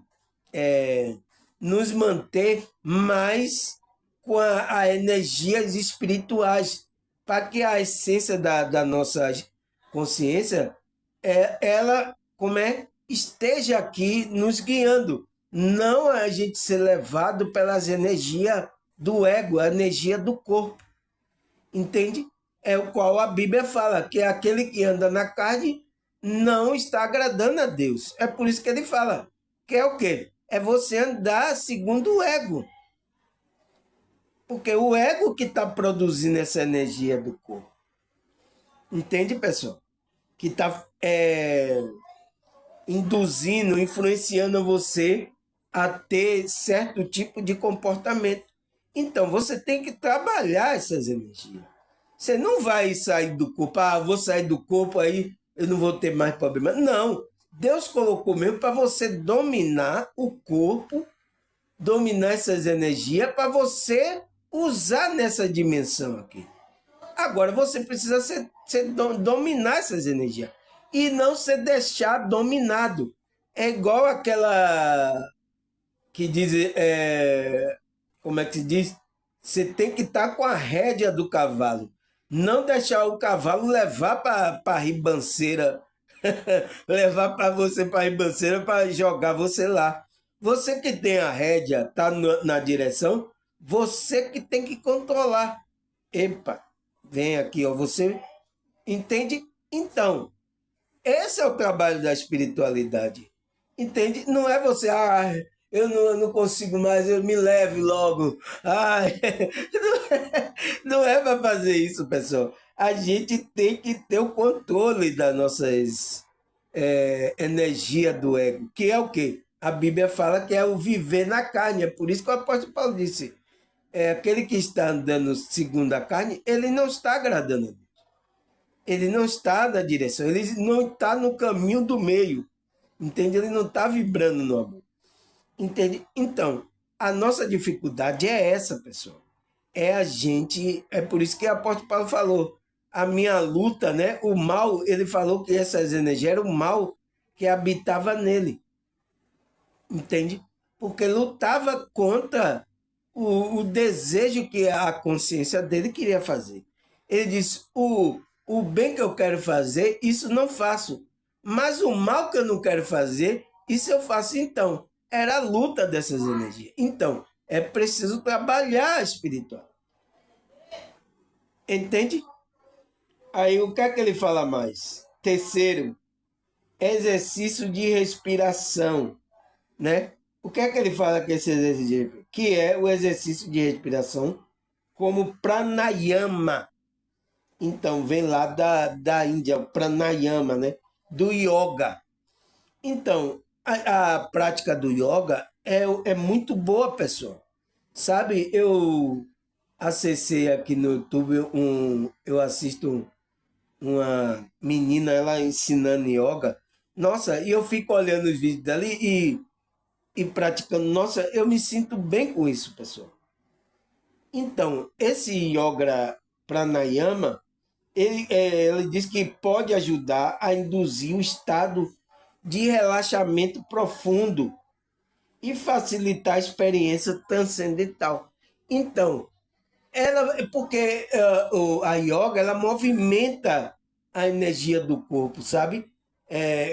nos manter mais com a energias espirituais, para que a essência da nossa consciência, ela esteja aqui nos guiando. Não a gente ser levado pelas energias do ego, a energia do corpo. Entende? É o qual a Bíblia fala, que é aquele que anda na carne não está agradando a Deus. É por isso que ele fala, que é o quê? É você andar segundo o ego. Porque o ego que está produzindo essa energia do corpo. Entende, pessoal? Que está induzindo, influenciando você a ter certo tipo de comportamento. Então, você tem que trabalhar essas energias. Você não vai sair do corpo, vou sair do corpo, aí eu não vou ter mais problema. Não. Deus colocou mesmo para você dominar o corpo, dominar essas energias, para você usar nessa dimensão aqui. Agora, você precisa dominar essas energias e não se deixar dominado. É igual aquela que diz, como é que se diz? Você tem que estar com a rédea do cavalo. Não deixar o cavalo levar para a ribanceira, levar para você para a ribanceira para jogar você lá. Você que tem a rédea, tá na direção, você que tem que controlar. Epa, vem aqui, ó, você entende? Então, esse é o trabalho da espiritualidade. Entende? Não é você, eu não consigo mais, eu me leve logo. Ai, não é para fazer isso, pessoal. A gente tem que ter o controle das nossas energia do ego, que é o quê? A Bíblia fala que é o viver na carne. É por isso que o apóstolo Paulo disse, aquele que está andando segundo a carne, ele não está agradando a Deus. Ele não está na direção, ele não está no caminho do meio. Entende? Ele não está vibrando no amor. Entende? Então, a nossa dificuldade é essa, pessoal. É a gente, é por isso que o apóstolo Paulo falou, a minha luta, né? O mal, ele falou que essas energias eram o mal que habitava nele. Entende? Porque lutava contra o desejo que a consciência dele queria fazer. Ele disse, o bem que eu quero fazer, isso não faço. Mas o mal que eu não quero fazer, isso eu faço. Então, era a luta dessas energias. Então, é preciso trabalhar a espiritual. Entende? Aí, o que é que ele fala mais? Terceiro, exercício de respiração, né? O que é que ele fala que esse exercício? Que é o exercício de respiração como pranayama. Então, vem lá da Índia, o pranayama, né? Do yoga. Então, a prática do yoga é muito boa, pessoal. Sabe, eu acessei aqui no YouTube, eu assisto uma menina, ela ensinando yoga. Nossa, e eu fico olhando os vídeos dali e praticando. Nossa, eu me sinto bem com isso, pessoal. Então, esse yoga pranayama, ele diz que pode ajudar a induzir o estado de relaxamento profundo e facilitar a experiência transcendental. Então, porque a yoga, ela movimenta a energia do corpo, sabe?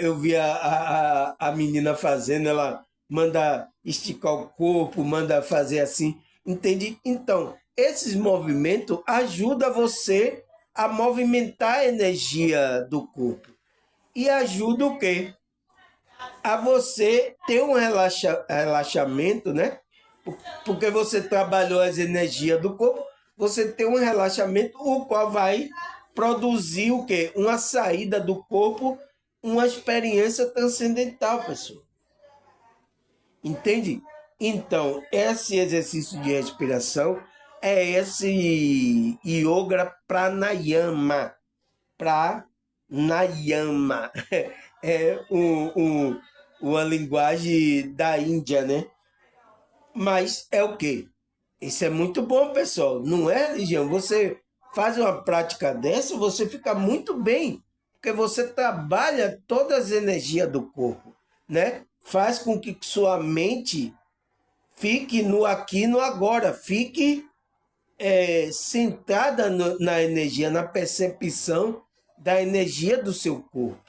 Eu vi a menina fazendo, ela manda esticar o corpo, manda fazer assim, entende? Então, esses movimentos ajudam você a movimentar a energia do corpo. E ajuda o quê? A você ter um relaxamento, né? Porque você trabalhou as energias do corpo, você tem um relaxamento, o qual vai produzir o quê? Uma saída do corpo, uma experiência transcendental, pessoal. Entende? Então, esse exercício de respiração é esse yoga pranayama. Pranayama. É uma linguagem da Índia, né? Mas é o quê? Isso é muito bom, pessoal. Não é religião. Você faz uma prática dessa, você fica muito bem. Porque você trabalha todas as energias do corpo, né? Faz com que sua mente fique no aqui e no agora. Fique centrada na energia, na percepção da energia do seu corpo.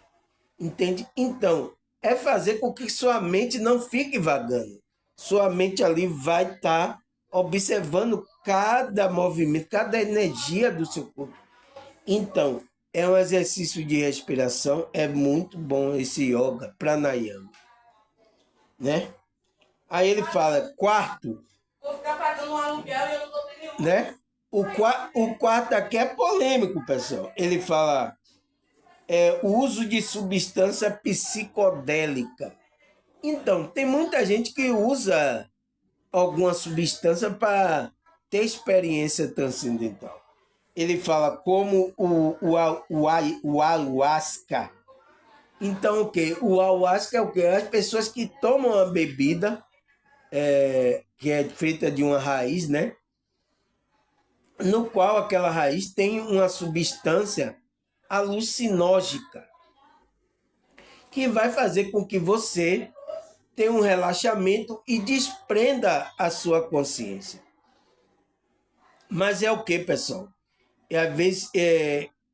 Entende? Então, é fazer com que sua mente não fique vagando. Sua mente ali vai estar observando cada movimento, cada energia do seu corpo. Então, é um exercício de respiração, é muito bom esse yoga, pranayama, né? Aí ele fala, quarto, vou ficar pagando um aluguel e eu não tô tendo nenhum. Né? O quarto aqui é polêmico, pessoal. Ele fala, o uso de substância psicodélica. Então, tem muita gente que usa alguma substância para ter experiência transcendental. Ele fala como o ayahuasca. Então, o que? O ayahuasca é o que? As pessoas que tomam a bebida, que é feita de uma raiz, né? No qual aquela raiz tem uma substância alucinógena, que vai fazer com que você tenha um relaxamento e desprenda a sua consciência. Mas é o que, pessoal? Às vezes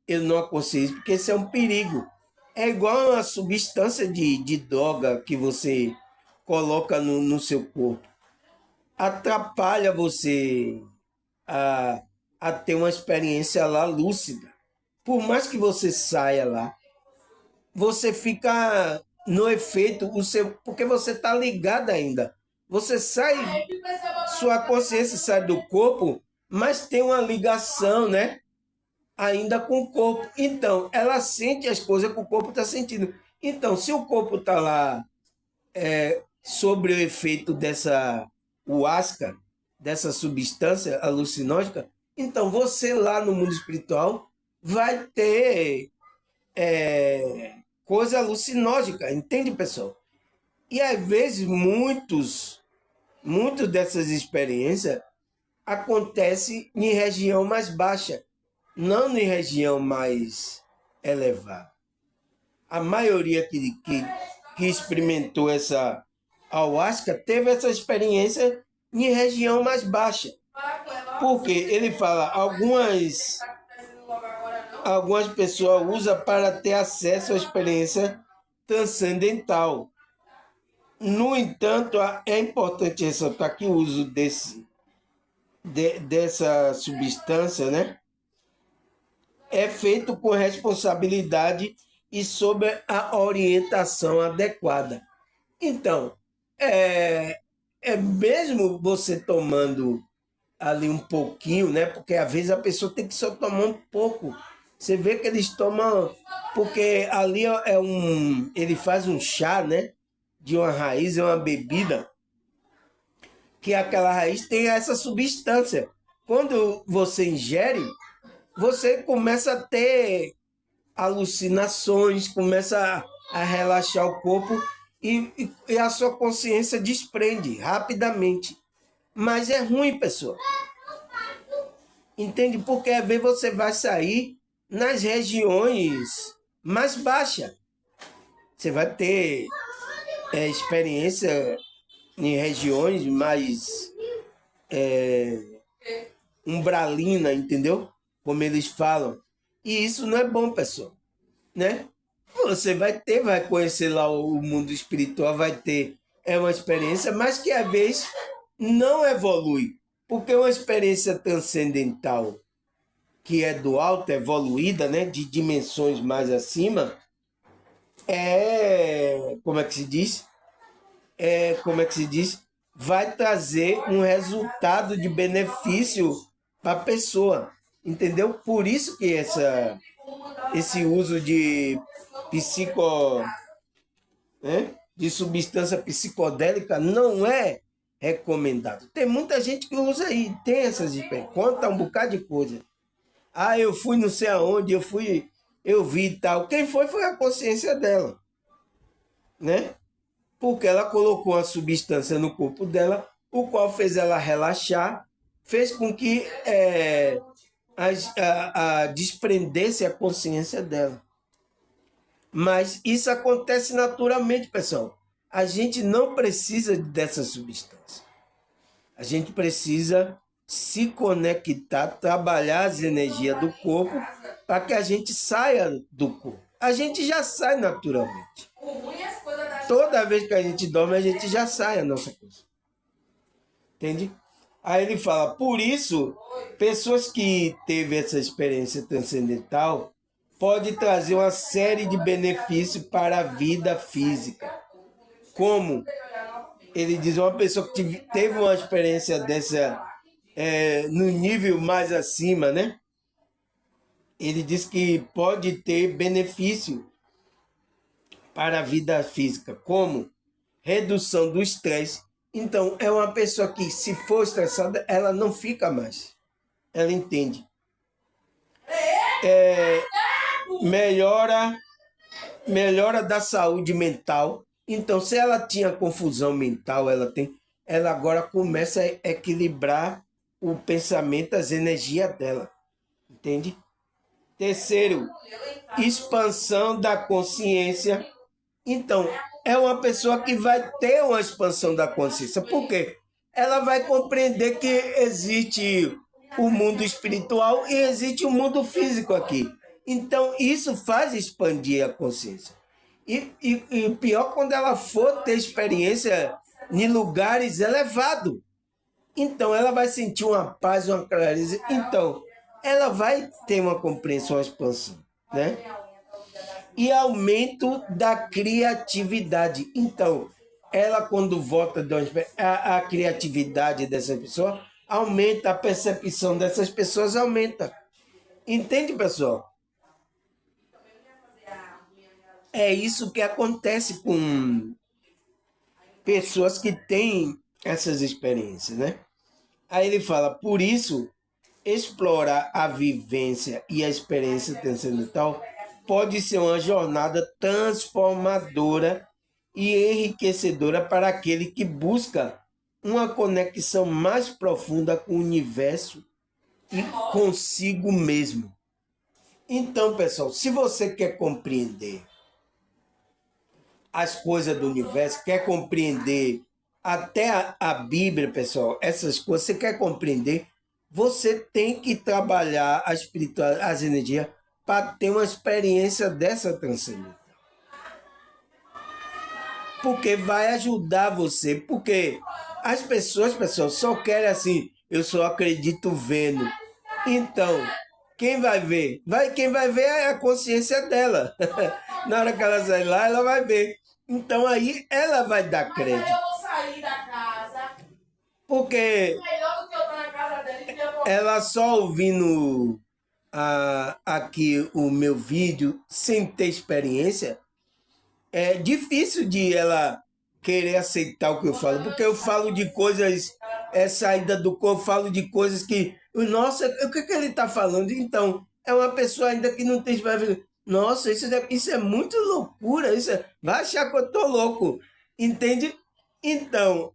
eu não aconselho isso, porque isso é um perigo. É igual uma substância de droga que você coloca no seu corpo. Atrapalha você a ter uma experiência lá lúcida. Por mais que você saia lá, você fica no efeito, porque você está ligado ainda. Você sai, sua consciência sai do corpo, mas tem uma ligação, né? Ainda com o corpo. Então, ela sente as coisas que o corpo está sentindo. Então, se o corpo está lá sobre o efeito dessa huasca, dessa substância alucinógena, então você lá no mundo espiritual vai ter coisa alucinógena, entende, pessoal? E às vezes muitas dessas experiências acontecem em região mais baixa, não em região mais elevada. A maioria que experimentou essa ayahuasca teve essa experiência em região mais baixa. Porque ele fala, algumas pessoas usam para ter acesso à experiência transcendental. No entanto, é importante ressaltar que o uso dessa substância, né, é feito com responsabilidade e sob a orientação adequada. Então, é mesmo você tomando ali um pouquinho, né? Porque às vezes a pessoa tem que só tomar um pouco. Você vê que eles tomam, porque ali ele faz um chá, né? De uma raiz, é uma bebida, que aquela raiz tem essa substância. Quando você ingere, você começa a ter alucinações, começa a relaxar o corpo e a sua consciência desprende rapidamente. Mas é ruim, pessoal. Entende? Porque às vezes você vai sair nas regiões mais baixas. Você vai ter experiência em regiões mais umbralina, entendeu? Como eles falam. E isso não é bom, pessoal, né? Você vai conhecer lá o mundo espiritual, vai ter uma experiência, mas que às vezes não evolui. Porque uma experiência transcendental, que é do alto, evoluída, né, de dimensões mais acima, como é que se diz? Como é que se diz? Vai trazer um resultado de benefício para a pessoa, entendeu? Por isso que esse uso de de substância psicodélica não é recomendado. Tem muita gente que usa aí, tem essas experiências, conta um bocado de coisa. Ah, eu fui não sei aonde, eu vi e tal. Quem foi a consciência dela, né? Porque ela colocou uma substância no corpo dela, o qual fez ela relaxar, fez com que desprendesse a consciência dela. Mas isso acontece naturalmente, pessoal. A gente não precisa dessa substância. A gente precisa se conectar, trabalhar as energias do corpo para que a gente saia do corpo. A gente já sai naturalmente. Toda vez que a gente dorme, a gente já sai a nossa coisa. Entende? Aí ele fala, por isso, pessoas que teve essa experiência transcendental pode trazer uma série de benefícios para a vida física. Como ele diz, uma pessoa que teve uma experiência dessa no nível mais acima, né? ele diz que pode ter benefício para a vida física, como redução do estresse. Então, é uma pessoa que, se for estressada, ela não fica mais. Ela entende. Melhora, melhora da saúde mental. Então, se ela tinha confusão mental, ela agora começa a equilibrar o pensamento, as energias dela. Entende? Terceiro, expansão da consciência. Então, é uma pessoa que vai ter uma expansão da consciência. Por quê? Ela vai compreender que existe o mundo espiritual e existe o mundo físico aqui. Então, isso faz expandir a consciência. E pior quando ela for ter experiência em lugares elevados. Então, ela vai sentir uma paz, uma clareza. Então, ela vai ter uma compreensão, uma expansão, né? E aumento da criatividade. Então, ela quando volta, a criatividade dessa pessoa aumenta, a percepção dessas pessoas aumenta. Entende, pessoal? É isso que acontece com pessoas que têm essas experiências, né? Aí ele fala, por isso, explorar a vivência e a experiência transcendental pode ser uma jornada transformadora e enriquecedora para aquele que busca uma conexão mais profunda com o universo e consigo mesmo. Então, pessoal, se você quer compreender as coisas do universo, quer compreender até a Bíblia, pessoal, essas coisas, você quer compreender, você tem que trabalhar a espiritualidade, as energias, para ter uma experiência dessa transcendência. Porque vai ajudar você, porque as pessoas, pessoal, só querem assim, eu só acredito vendo. Então, quem vai ver? Quem vai ver é a consciência dela. Na hora que ela sair lá, ela vai ver. Então aí ela vai dar crédito. Mas aí eu vou sair da casa. Porque melhor do que eu estar na casa dela, ela só ouvindo aqui o meu vídeo sem ter experiência, é difícil de ela querer aceitar o que eu falo, porque eu falo de coisas, saída do corpo, falo de coisas que, nossa, o que ele está falando? Então, é uma pessoa ainda que não tem experiência. Nossa, isso é muito loucura, vai achar que eu tô louco, entende? Então,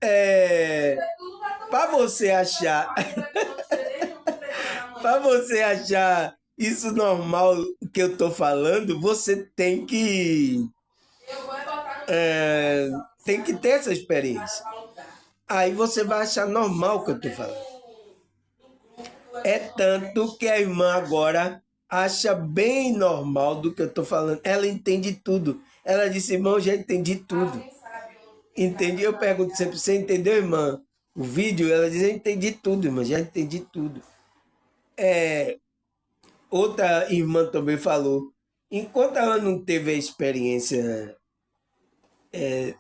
para você achar, para você achar isso normal que eu tô falando, você é, tem que ter essa experiência. Aí você vai achar normal o que eu estou falando. É tanto que a irmã agora acha bem normal do que eu estou falando. Ela entende tudo. Ela disse, irmão, já entendi tudo. Entendi? Eu pergunto sempre, você entendeu, irmã? O vídeo, ela diz, eu entendi tudo, irmã, já entendi tudo. Outra irmã também falou, enquanto ela não teve a experiência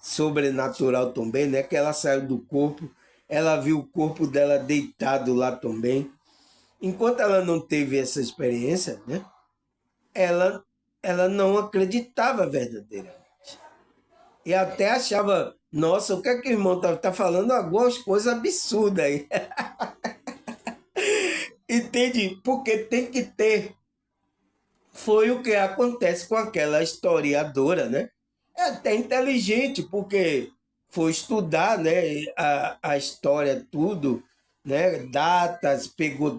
sobrenatural também, né? Que ela saiu do corpo, ela viu o corpo dela deitado lá também. Enquanto ela não teve essa experiência, né? Ela, ela não acreditava verdadeiramente. E até achava, nossa, o que é que o irmão tá falando? Algumas coisas absurdas aí. Entende? Porque tem que ter. Foi o que acontece com aquela historiadora, né? É até inteligente, porque foi estudar, né, a história, tudo, né, datas, pegou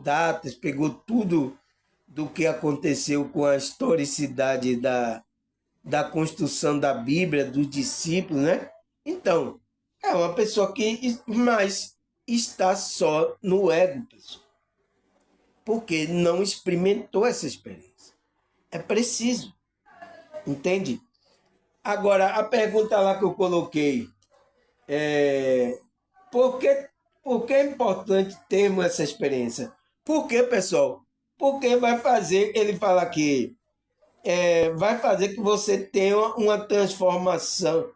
tudo do que aconteceu com a historicidade da construção da Bíblia, dos discípulos, né? Então, é uma pessoa que mais está só no ego, pessoal, porque não experimentou essa experiência. É preciso, entende? Agora, a pergunta lá que eu coloquei é por que, por que é importante termos essa experiência? Por que, pessoal? Porque vai fazer, ele fala aqui, vai fazer que você tenha uma transformação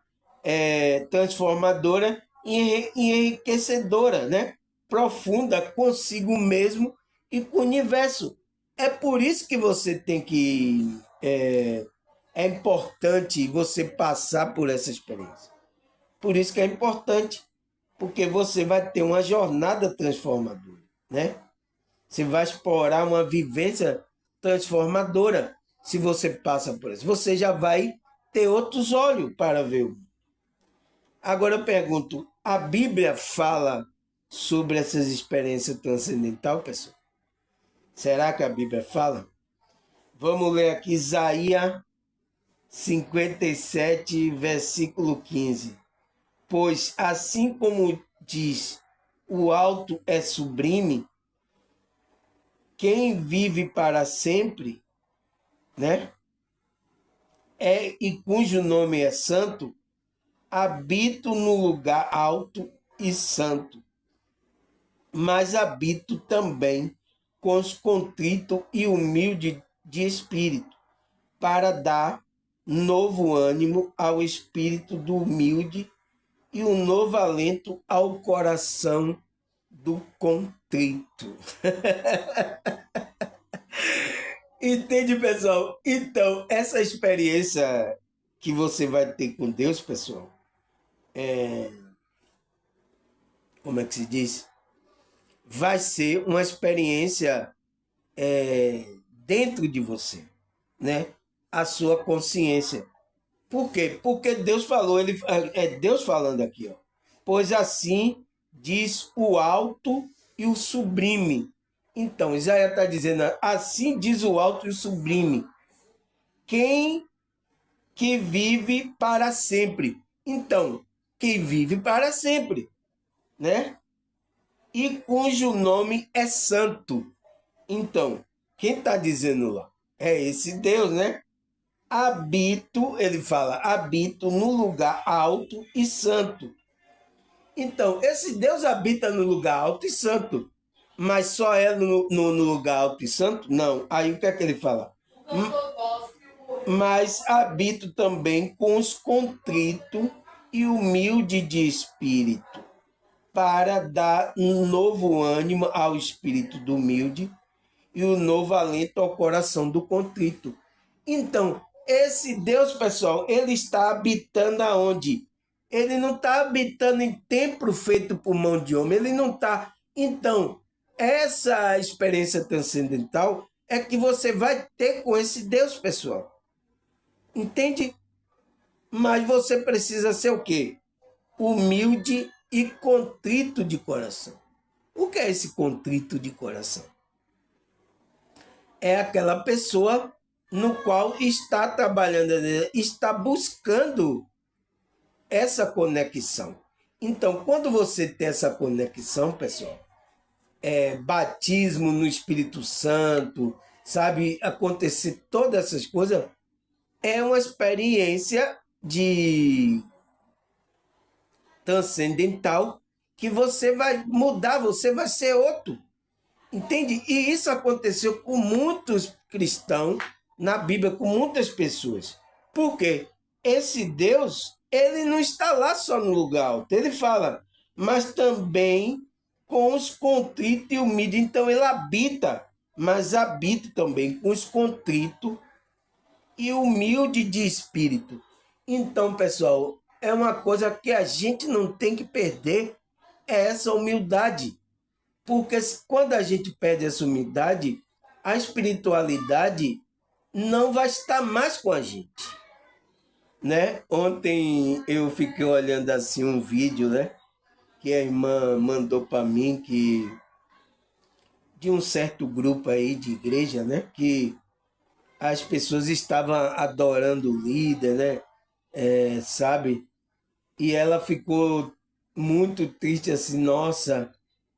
transformadora e enriquecedora, né? Profunda consigo mesmo e com o universo. É por isso que você tem que. É importante você passar por essa experiência. Por isso que é importante, porque você vai ter uma jornada transformadora, né? Você vai explorar uma vivência transformadora se você passa por isso. Você já vai ter outros olhos para ver o mundo. Agora eu pergunto, a Bíblia fala sobre essas experiências transcendental, pessoal? Será que a Bíblia fala? Vamos ler aqui Isaías 57, versículo 15. Pois assim como diz, o alto é sublime, quem vive para sempre, né? E cujo nome é santo, habito no lugar alto e santo, mas habito também com os contritos e humildes de espírito, para dar novo ânimo ao espírito do humilde e um novo alento ao coração do contrito. Entende, pessoal? Então, essa experiência que você vai ter com Deus, pessoal, como é que se diz? Vai ser uma experiência dentro de você, né? A sua consciência. Por quê? Porque Deus falou, é Deus falando aqui, ó. Pois assim diz o alto e o sublime. Então, Isaías está dizendo, assim diz o alto e o sublime. Quem que vive para sempre. Então, quem vive para sempre, né? E cujo nome é santo. Então, quem está dizendo lá? É esse Deus, né? Habito, ele fala, habito no lugar alto e santo. Então, esse Deus habita no lugar alto e santo. Mas só é no lugar alto e santo? Não. Aí o que é que ele fala? Mas habito também com os contritos e humildes de espírito, para dar um novo ânimo ao espírito do humilde e um novo alento ao coração do contrito. Então, esse Deus, pessoal, ele está habitando aonde? Ele não está habitando em templo feito por mão de homem, ele não está. Então, essa experiência transcendental é que você vai ter com esse Deus, pessoal. Entende? Mas você precisa ser o quê? Humilde e contrito de coração. O que é esse contrito de coração? É aquela pessoa no qual está trabalhando, está buscando essa conexão. Então, quando você tem essa conexão, pessoal, batismo no Espírito Santo, sabe, acontecer todas essas coisas, é uma experiência de transcendental que você vai mudar, você vai ser outro. Entende? E isso aconteceu com muitos cristãos na Bíblia, com muitas pessoas. Por quê? Esse Deus, ele não está lá só no lugar alto. Ele fala, mas também com os contritos e humildes. Então ele habita, mas habita também com os contritos e humildes de espírito. Então, pessoal, é uma coisa que a gente não tem que perder, é essa humildade. Porque quando a gente perde essa humildade, a espiritualidade não vai estar mais com a gente, né? Ontem eu fiquei olhando assim um vídeo, né? Que a irmã mandou para mim, que de um certo grupo aí de igreja, né? Que as pessoas estavam adorando o líder, né? Sabe? E ela ficou muito triste, assim, nossa,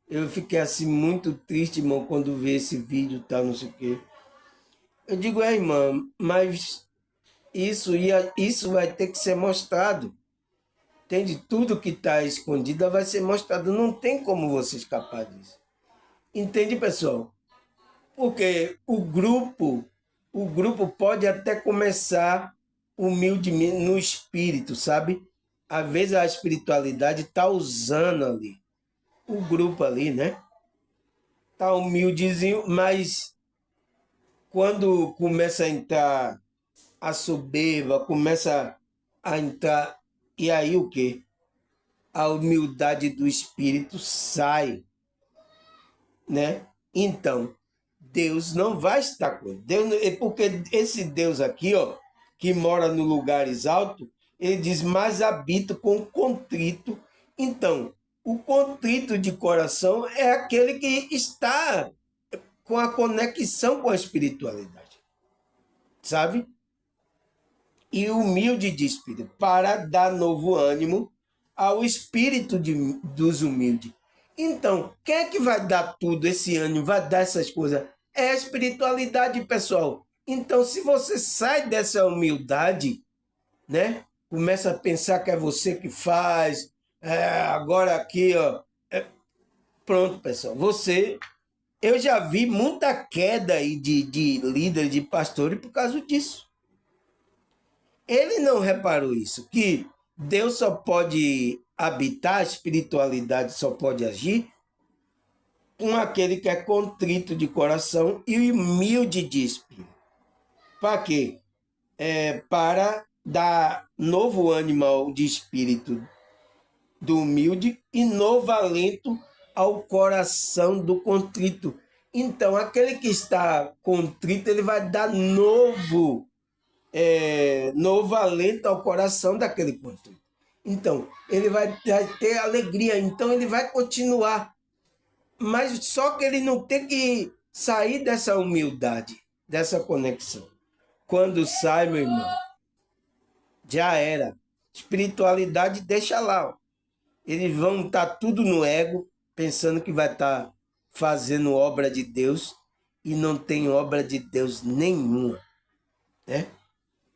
eu fiquei assim muito triste, irmão, quando vi esse vídeo e tal, não sei o quê. Eu digo, irmã, mas isso vai ter que ser mostrado. Entende? Tudo que está escondido vai ser mostrado. Não tem como você escapar disso. Entende, pessoal? Porque o grupo pode até começar humildemente no espírito, sabe? Às vezes a espiritualidade está usando ali o grupo ali, né? Tá humildezinho, mas quando começa a entrar a soberba, começa a entrar, e aí o quê? A humildade do espírito sai, né? Então, Deus não vai estar com ele. Porque esse Deus aqui, ó, que mora no lugares altos, ele diz, mas habito com contrito. Então, o contrito de coração é aquele que está com a conexão com a espiritualidade, sabe? E humilde de espírito, para dar novo ânimo ao espírito dos humildes. Então, quem é que vai dar tudo esse ânimo, vai dar essas coisas? É a espiritualidade, pessoal. Então, se você sai dessa humildade, né? Começa a pensar que é você que faz, agora aqui, ó. Pronto, pessoal. Eu já vi muita queda aí de líderes, de pastores por causa disso. Ele não reparou isso, que Deus só pode habitar, a espiritualidade só pode agir com aquele que é contrito de coração e humilde de espírito. Para quê? Para dar novo ânimo de espírito do humilde e novo alento ao coração do contrito. Então, aquele que está contrito, ele vai dar novo alento ao coração daquele contrito. Então, ele vai ter alegria, então ele vai continuar. Mas só que ele não tem que sair dessa humildade, dessa conexão. Quando sai, meu irmão, já era. Espiritualidade deixa lá. Ó. Eles vão estar tudo no ego, pensando que vai estar fazendo obra de Deus e não tem obra de Deus nenhuma. Né?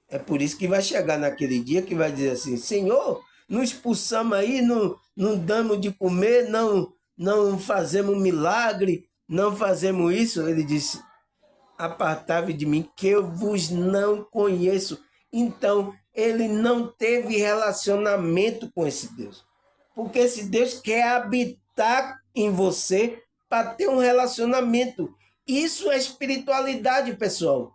É por isso que vai chegar naquele dia que vai dizer assim, Senhor, não expulsamos aí, não damos de comer, não fazemos milagre, não fazemos isso. Ele disse, apartai-vos de mim, que eu vos não conheço. Então, ele não teve relacionamento com esse Deus. Porque esse Deus quer habitar em você para ter um relacionamento. Isso é espiritualidade, pessoal.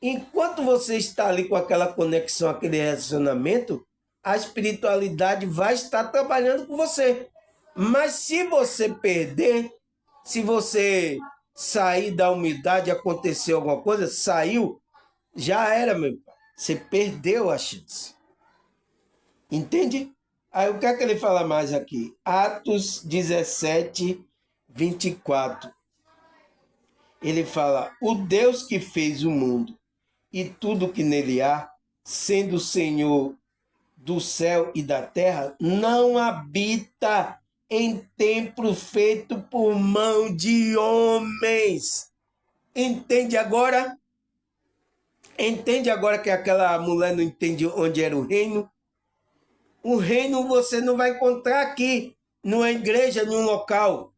Enquanto você está ali com aquela conexão, aquele relacionamento, a espiritualidade vai estar trabalhando com você. Mas se você perder, se você sair da humildade, aconteceu alguma coisa, saiu, já era, meu pai. Você perdeu a chance. Entende? Aí o que é que ele fala mais aqui? Atos 17, 24. Ele fala, o Deus que fez o mundo e tudo que nele há, sendo o Senhor do céu e da terra, não habita em templo feito por mão de homens. Entende agora? Entende agora que aquela mulher não entende onde era o reino? O reino você não vai encontrar aqui, numa igreja, num local.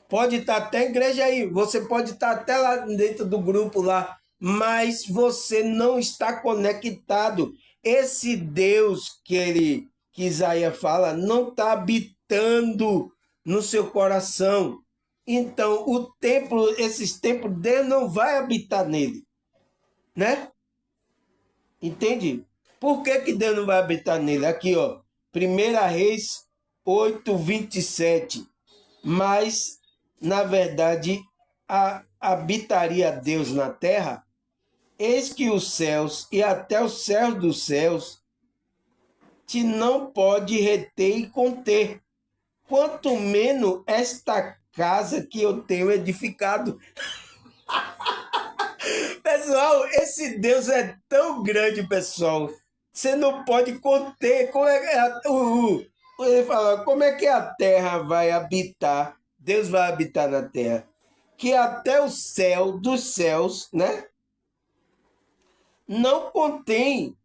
Pode estar até igreja aí, você pode estar até lá dentro do grupo lá, mas você não está conectado. Esse Deus que Isaías fala não está habitando no seu coração. Então, esses templos, Deus não vai habitar nele, né? Entende? Por que Deus não vai habitar nele? Aqui, ó, 1 Reis 8, 27. Mas, na verdade, habitaria Deus na terra? Eis que os céus e até os céus dos céus te não pode reter e conter, quanto menos esta casa que eu tenho edificado. Pessoal, esse Deus é tão grande, pessoal. Você não pode conter. Como é que ele fala, como é que a terra vai habitar? Deus vai habitar na terra. Que até o céu dos céus, né? Não contém,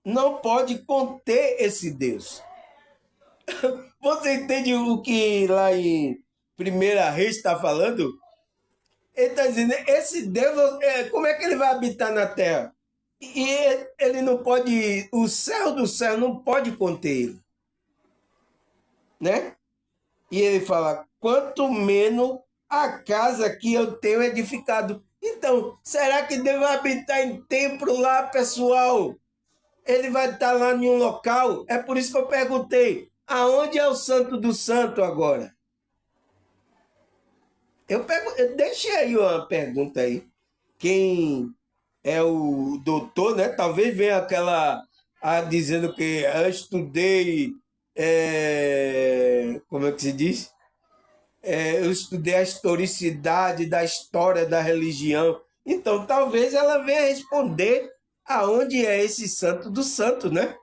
não pode conter esse Deus. Você entende o que lá em 1 Reis está falando? Ele está dizendo, esse Deus, como é que ele vai habitar na terra? E ele não pode, o céu do céu não pode conter ele. Né? E ele fala, quanto menos a casa que eu tenho edificado. Então, será que Deus vai habitar em templo lá, pessoal? Ele vai estar lá em um local? É por isso que eu perguntei, aonde é o Santo do Santo agora? Eu deixei aí uma pergunta aí. Quem é o doutor, né? Talvez venha aquela dizendo que eu estudei, como é que se diz? Eu estudei a historicidade da história da religião. Então, talvez ela venha responder aonde é esse santo do santo, né?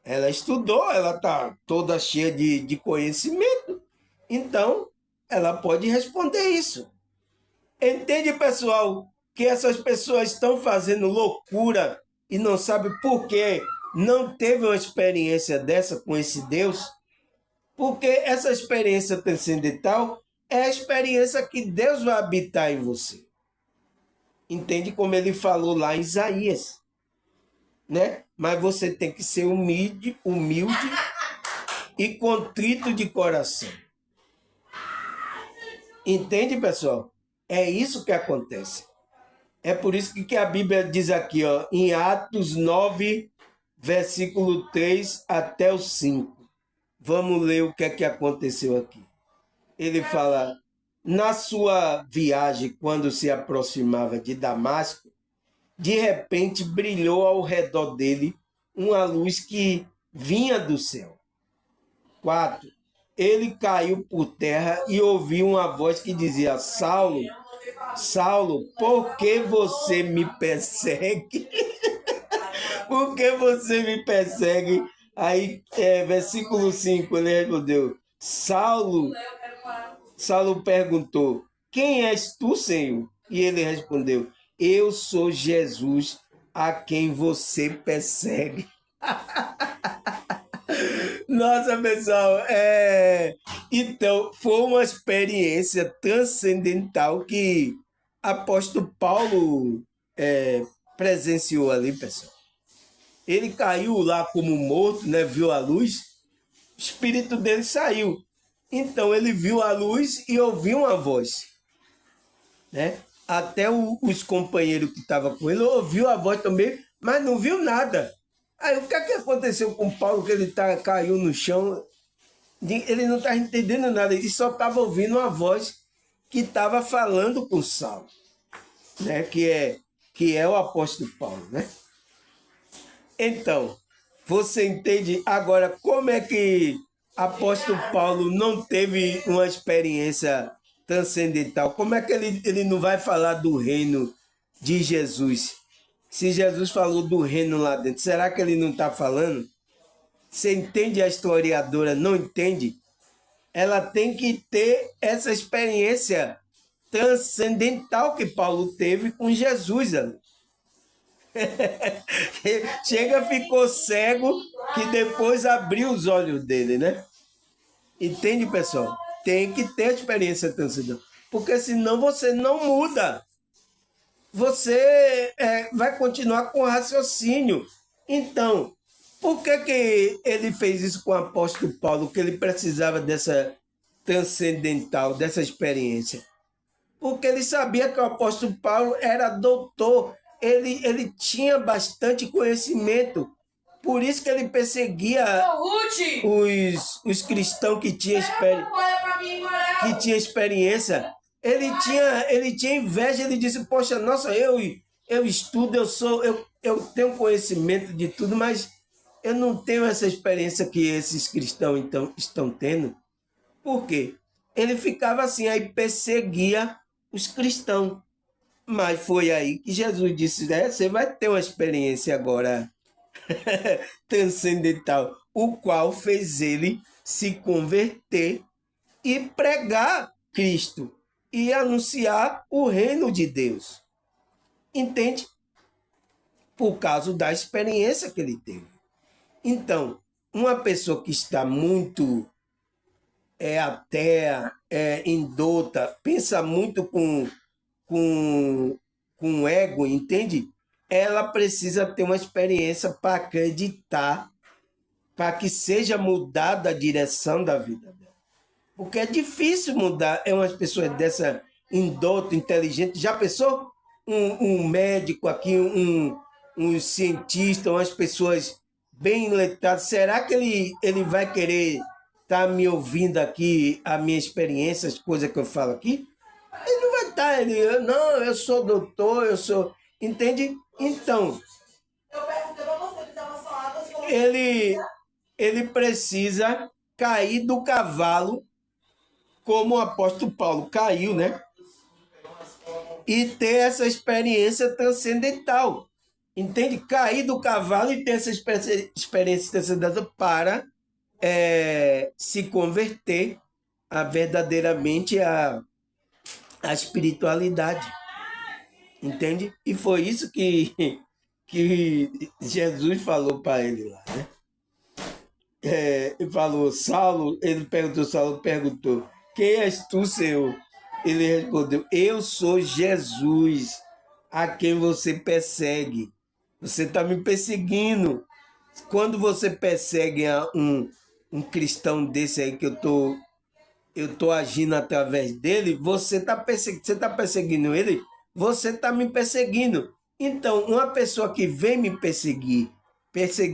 Ela estudou, ela está toda cheia de conhecimento. Então, ela pode responder isso. Entende, pessoal, que essas pessoas estão fazendo loucura e não sabem por quê? Não teve uma experiência dessa com esse Deus? Porque essa experiência transcendental é a experiência que Deus vai habitar em você. Entende como ele falou lá em Isaías, né? Mas você tem que ser humilde e contrito de coração. Entende, pessoal? É isso que acontece. É por isso que a Bíblia diz aqui, ó, em Atos 9, versículo 3 até o 5. Vamos ler o que é que aconteceu aqui. Ele fala, na sua viagem, quando se aproximava de Damasco, de repente brilhou ao redor dele uma luz que vinha do céu. 4. Ele caiu por terra e ouviu uma voz que dizia, Saulo, Saulo, por que você me persegue? Por que você me persegue? Aí, versículo 5, ele respondeu, Saulo perguntou, quem és tu, Senhor? E ele respondeu, eu sou Jesus, a quem você persegue. Nossa, pessoal, então foi uma experiência transcendental que apóstolo Paulo presenciou ali, pessoal. Ele caiu lá como morto, né? Viu a luz, o espírito dele saiu. Então ele viu a luz e ouviu uma voz, né? Até os companheiros que estavam com ele ouviu a voz também, mas não viu nada. Aí o que é que aconteceu com Paulo, que ele caiu no chão? Ele não estava entendendo nada, ele só estava ouvindo uma voz que estava falando com Saulo, né? Que é o apóstolo Paulo, né? Então, você entende agora como é que apóstolo Paulo não teve uma experiência transcendental? Como é que ele não vai falar do reino de Jesus? Se Jesus falou do reino lá dentro, será que ele não está falando? Você entende? A historiadora não entende? Ela tem que ter essa experiência transcendental que Paulo teve com Jesus. Chega, ficou cego, que depois abriu os olhos dele, né? Entende, pessoal? Tem que ter experiência transcendental, porque senão você não muda. Você vai continuar com raciocínio. Então, por que ele fez isso com o apóstolo Paulo, que ele precisava dessa transcendental, dessa experiência? Porque ele sabia que o apóstolo Paulo era doutor, ele tinha bastante conhecimento, por isso que ele perseguia os cristãos que tinham experiência. Ele tinha inveja, ele disse, poxa, nossa, eu estudo, eu tenho conhecimento de tudo, mas eu não tenho essa experiência que esses cristãos então, estão tendo. Por quê? Ele ficava assim, aí perseguia os cristãos. Mas foi aí que Jesus disse, você vai ter uma experiência agora transcendental, o qual fez ele se converter e pregar Cristo e anunciar o reino de Deus. Entende? Por causa da experiência que ele teve. Então, uma pessoa que está muito ateia, indota, pensa muito com ego, entende? Ela precisa ter uma experiência para acreditar, para que seja mudada a direção da vida dela. Porque é difícil mudar umas pessoas dessa indouto, inteligente. Já pensou? Um médico aqui, um cientista, umas pessoas bem letradas. Será que ele vai querer estar me ouvindo aqui, a minha experiência, as coisas que eu falo aqui? Ele não vai estar, não, eu sou doutor, eu sou. Entende? Então, ele, ele precisa cair do cavalo, como o apóstolo Paulo caiu, né? E ter essa experiência transcendental. Entende? Cair do cavalo e ter essa experiência transcendental para se converter verdadeiramente a espiritualidade. Entende? E foi isso que Jesus falou para ele lá, né? Ele falou, Saulo, Saulo perguntou, quem és tu, Senhor? Ele respondeu, eu sou Jesus, a quem você persegue. Você está me perseguindo. Quando você persegue um cristão desse aí que eu tô agindo através dele, você tá perseguindo ele, você está me perseguindo. Então, uma pessoa que vem me perseguir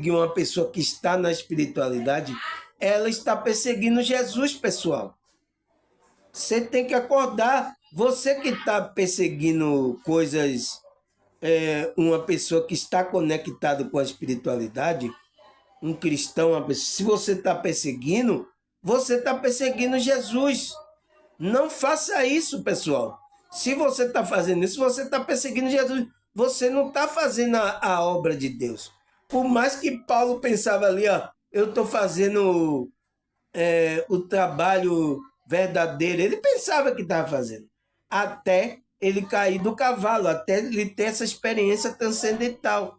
uma pessoa que está na espiritualidade, ela está perseguindo Jesus, pessoal. Você tem que acordar. Você que está perseguindo coisas, uma pessoa que está conectada com a espiritualidade, um cristão, uma pessoa, se você está perseguindo Jesus. Não faça isso, pessoal. Se você está fazendo isso, você está perseguindo Jesus. Você não está fazendo a obra de Deus. Por mais que Paulo pensava ali, ó, eu estou fazendo o trabalho verdadeiro. Ele pensava que estava fazendo. Até ele cair do cavalo, até ele ter essa experiência transcendental.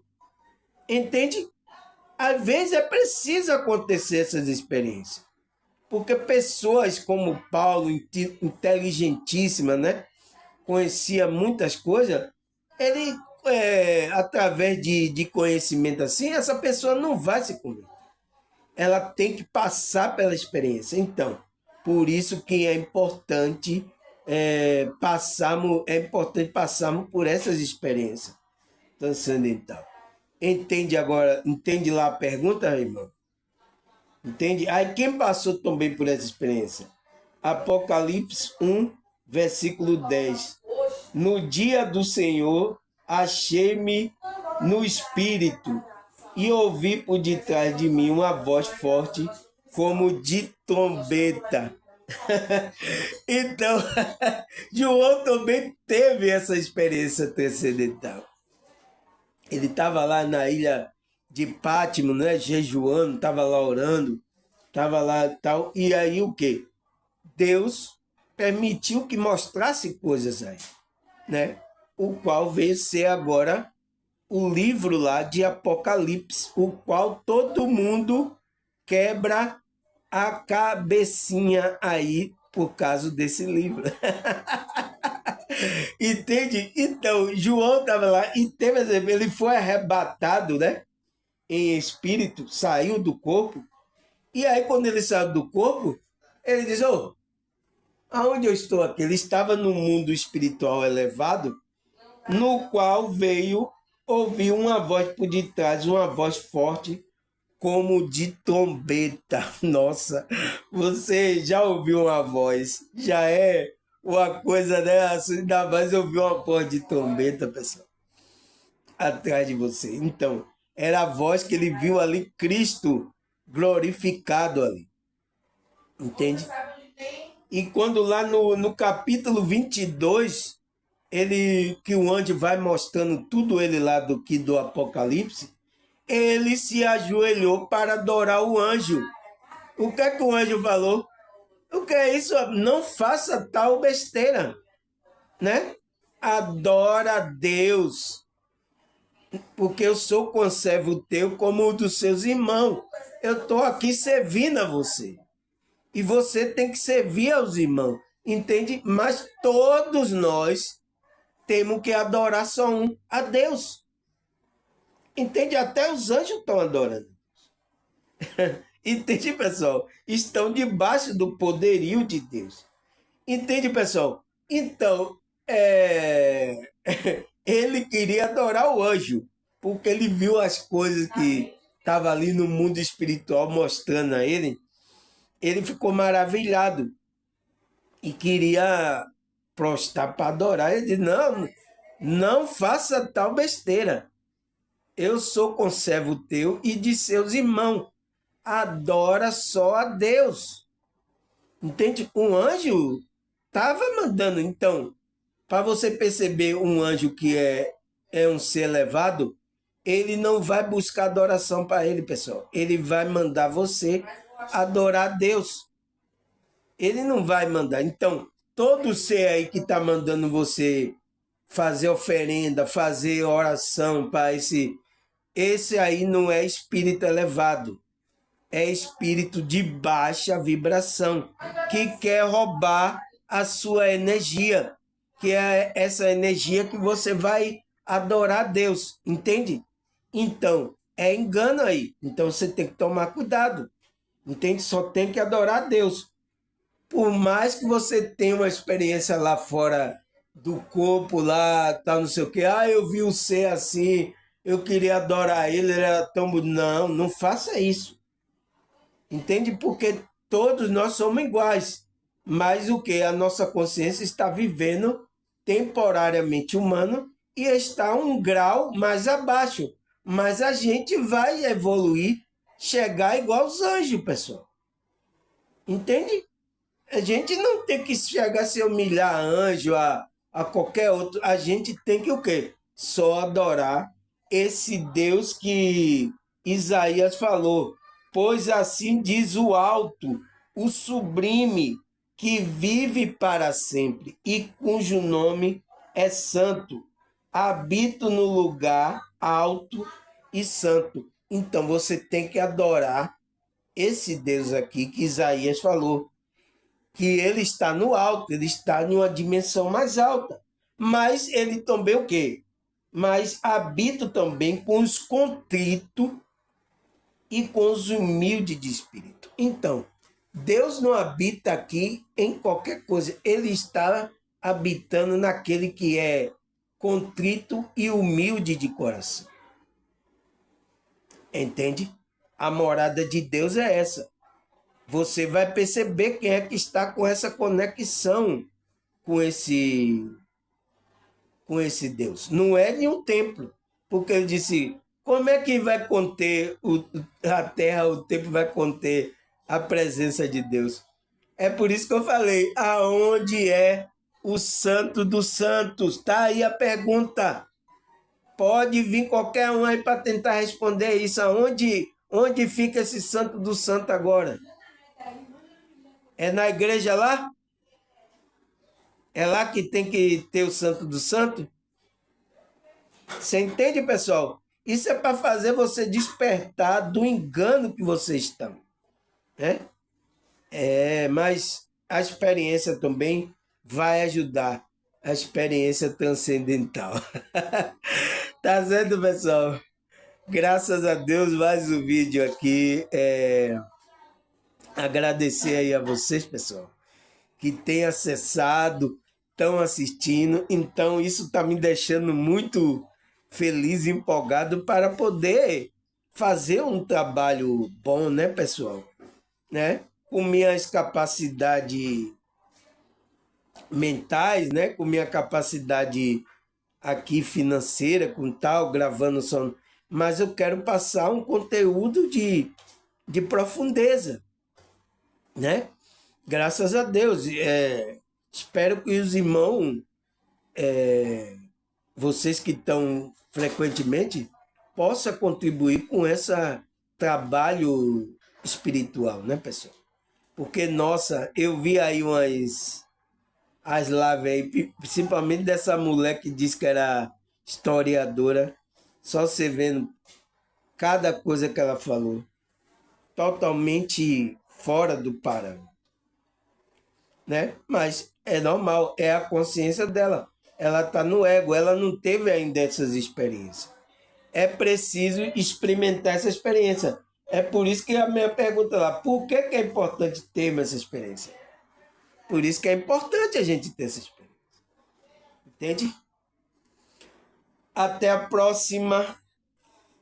Entende? Às vezes é preciso acontecer essas experiências. Porque pessoas como Paulo, inteligentíssima, né? Conhecia muitas coisas, ele, através de conhecimento assim, essa pessoa não vai se converter. Ela tem que passar pela experiência. Então, por isso que é importante passarmos por essas experiências transcendental. Entende lá a pergunta, irmão? Entende? Aí quem passou também por essa experiência? Apocalipse 1, versículo 10. No dia do Senhor, achei-me no espírito e ouvi por detrás de mim uma voz forte como de trombeta. Então, João também teve essa experiência transcendental. Ele estava lá na ilha de Pátimo, né, jejuando, estava lá orando, estava lá tal. E aí o quê? Deus permitiu que mostrasse coisas aí, né? O qual veio ser agora o livro lá de Apocalipse, o qual todo mundo quebra a cabecinha aí por causa desse livro. Entende? Então, João estava lá e ele foi arrebatado, né? Em espírito, saiu do corpo. E aí, quando ele saiu do corpo, ele diz: oh, aonde eu estou aqui? Ele estava no mundo espiritual elevado, no qual veio ouvir uma voz por detrás, uma voz forte, como de trombeta. Nossa, você já ouviu uma voz? Já é uma coisa, né? Ainda mais ouvir uma voz de trombeta, pessoal, atrás de você. Então, era a voz que ele viu ali, Cristo glorificado ali. Entende? E quando lá no capítulo 22, que o anjo vai mostrando tudo ele lá do Apocalipse, ele se ajoelhou para adorar o anjo. O que é que o anjo falou? O que é isso? Não faça tal besteira, né? Adora a Deus, porque eu sou conservo teu como o dos seus irmãos. Eu estou aqui servindo a você. E você tem que servir aos irmãos, entende? Mas todos nós temos que adorar só um, a Deus. Entende? Até os anjos estão adorando. Entende, pessoal? Estão debaixo do poderio de Deus. Entende, pessoal? Então, ele queria adorar o anjo, porque ele viu as coisas que estavam ali no mundo espiritual mostrando a ele. Ele ficou maravilhado e queria prostrar para adorar. Ele disse: não, não faça tal besteira. Eu sou conservo teu e de seus irmãos. Adora só a Deus. Entende? Um anjo estava mandando. Então, para você perceber um anjo que é um ser elevado, ele não vai buscar adoração para ele, pessoal. Ele vai mandar você adorar a Deus. Ele não vai mandar. Então, todo ser aí que está mandando você fazer oferenda, fazer oração para esse aí não é espírito elevado. É espírito de baixa vibração, que quer roubar a sua energia, que é essa energia que você vai adorar a Deus, entende? Então, é engano aí. Então você tem que tomar cuidado, entende? Só tem que adorar a Deus. Por mais que você tenha uma experiência lá fora do corpo, lá, tal, não sei o quê. Ah, eu vi o ser assim, eu queria adorar ele, ele era tão bonito. Não, não faça isso. Entende? Porque todos nós somos iguais. Mas o que? A nossa consciência está vivendo temporariamente humano e está um grau mais abaixo. Mas a gente vai evoluir, chegar igual aos anjos, pessoal. Entende? A gente não tem que chegar a se humilhar a anjo, a qualquer outro. A gente tem que o quê? Só adorar esse Deus que Isaías falou. Pois assim diz o alto, o sublime, que vive para sempre e cujo nome é santo. Habito no lugar alto e santo. Então você tem que adorar esse Deus aqui que Isaías falou, que ele está no alto, ele está em uma dimensão mais alta. Mas ele também o quê? Mas habita também com os contritos e com os humildes de espírito. Então, Deus não habita aqui em qualquer coisa. Ele está habitando naquele que é contrito e humilde de coração. Entende? A morada de Deus é essa. Você vai perceber quem é que está com essa conexão com esse Deus. Não é nenhum templo, porque ele disse: como é que vai conter a terra, o templo vai conter a presença de Deus? É por isso que eu falei: aonde é o santo dos santos? Tá aí a pergunta. Pode vir qualquer um aí para tentar responder isso. Onde fica esse santo do santo agora? É na igreja lá? É lá que tem que ter o santo do santo? Você entende, pessoal? Isso é para fazer você despertar do engano que vocês estão. Né? Mas a experiência também vai ajudar. A experiência transcendental. Tá certo, pessoal? Graças a Deus, mais um vídeo aqui. Agradecer aí a vocês, pessoal, que têm acessado, estão assistindo. Então, isso está me deixando muito feliz e empolgado para poder fazer um trabalho bom, né, pessoal? Né? Com minhas capacidades mentais, né? Com minha capacidade aqui financeira, com tal, gravando som. Mas eu quero passar um conteúdo de profundeza, né? Graças a Deus. Espero que os irmãos, vocês que estão frequentemente, possam contribuir com esse trabalho espiritual, né, pessoal? Porque, nossa, eu vi aí as lives aí, principalmente dessa mulher que disse que era historiadora, só você vendo cada coisa que ela falou, totalmente fora do parâmetro, né? Mas é normal, é a consciência dela. Ela está no ego, ela não teve ainda essas experiências. É preciso experimentar essa experiência. É por isso que a minha pergunta lá, por que é importante ter essa experiência? Por isso que é importante a gente ter essa experiência. Entende? Até a próxima.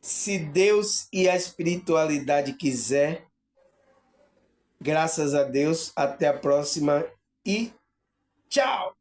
Se Deus e a espiritualidade quiser. Graças a Deus. Até a próxima e tchau!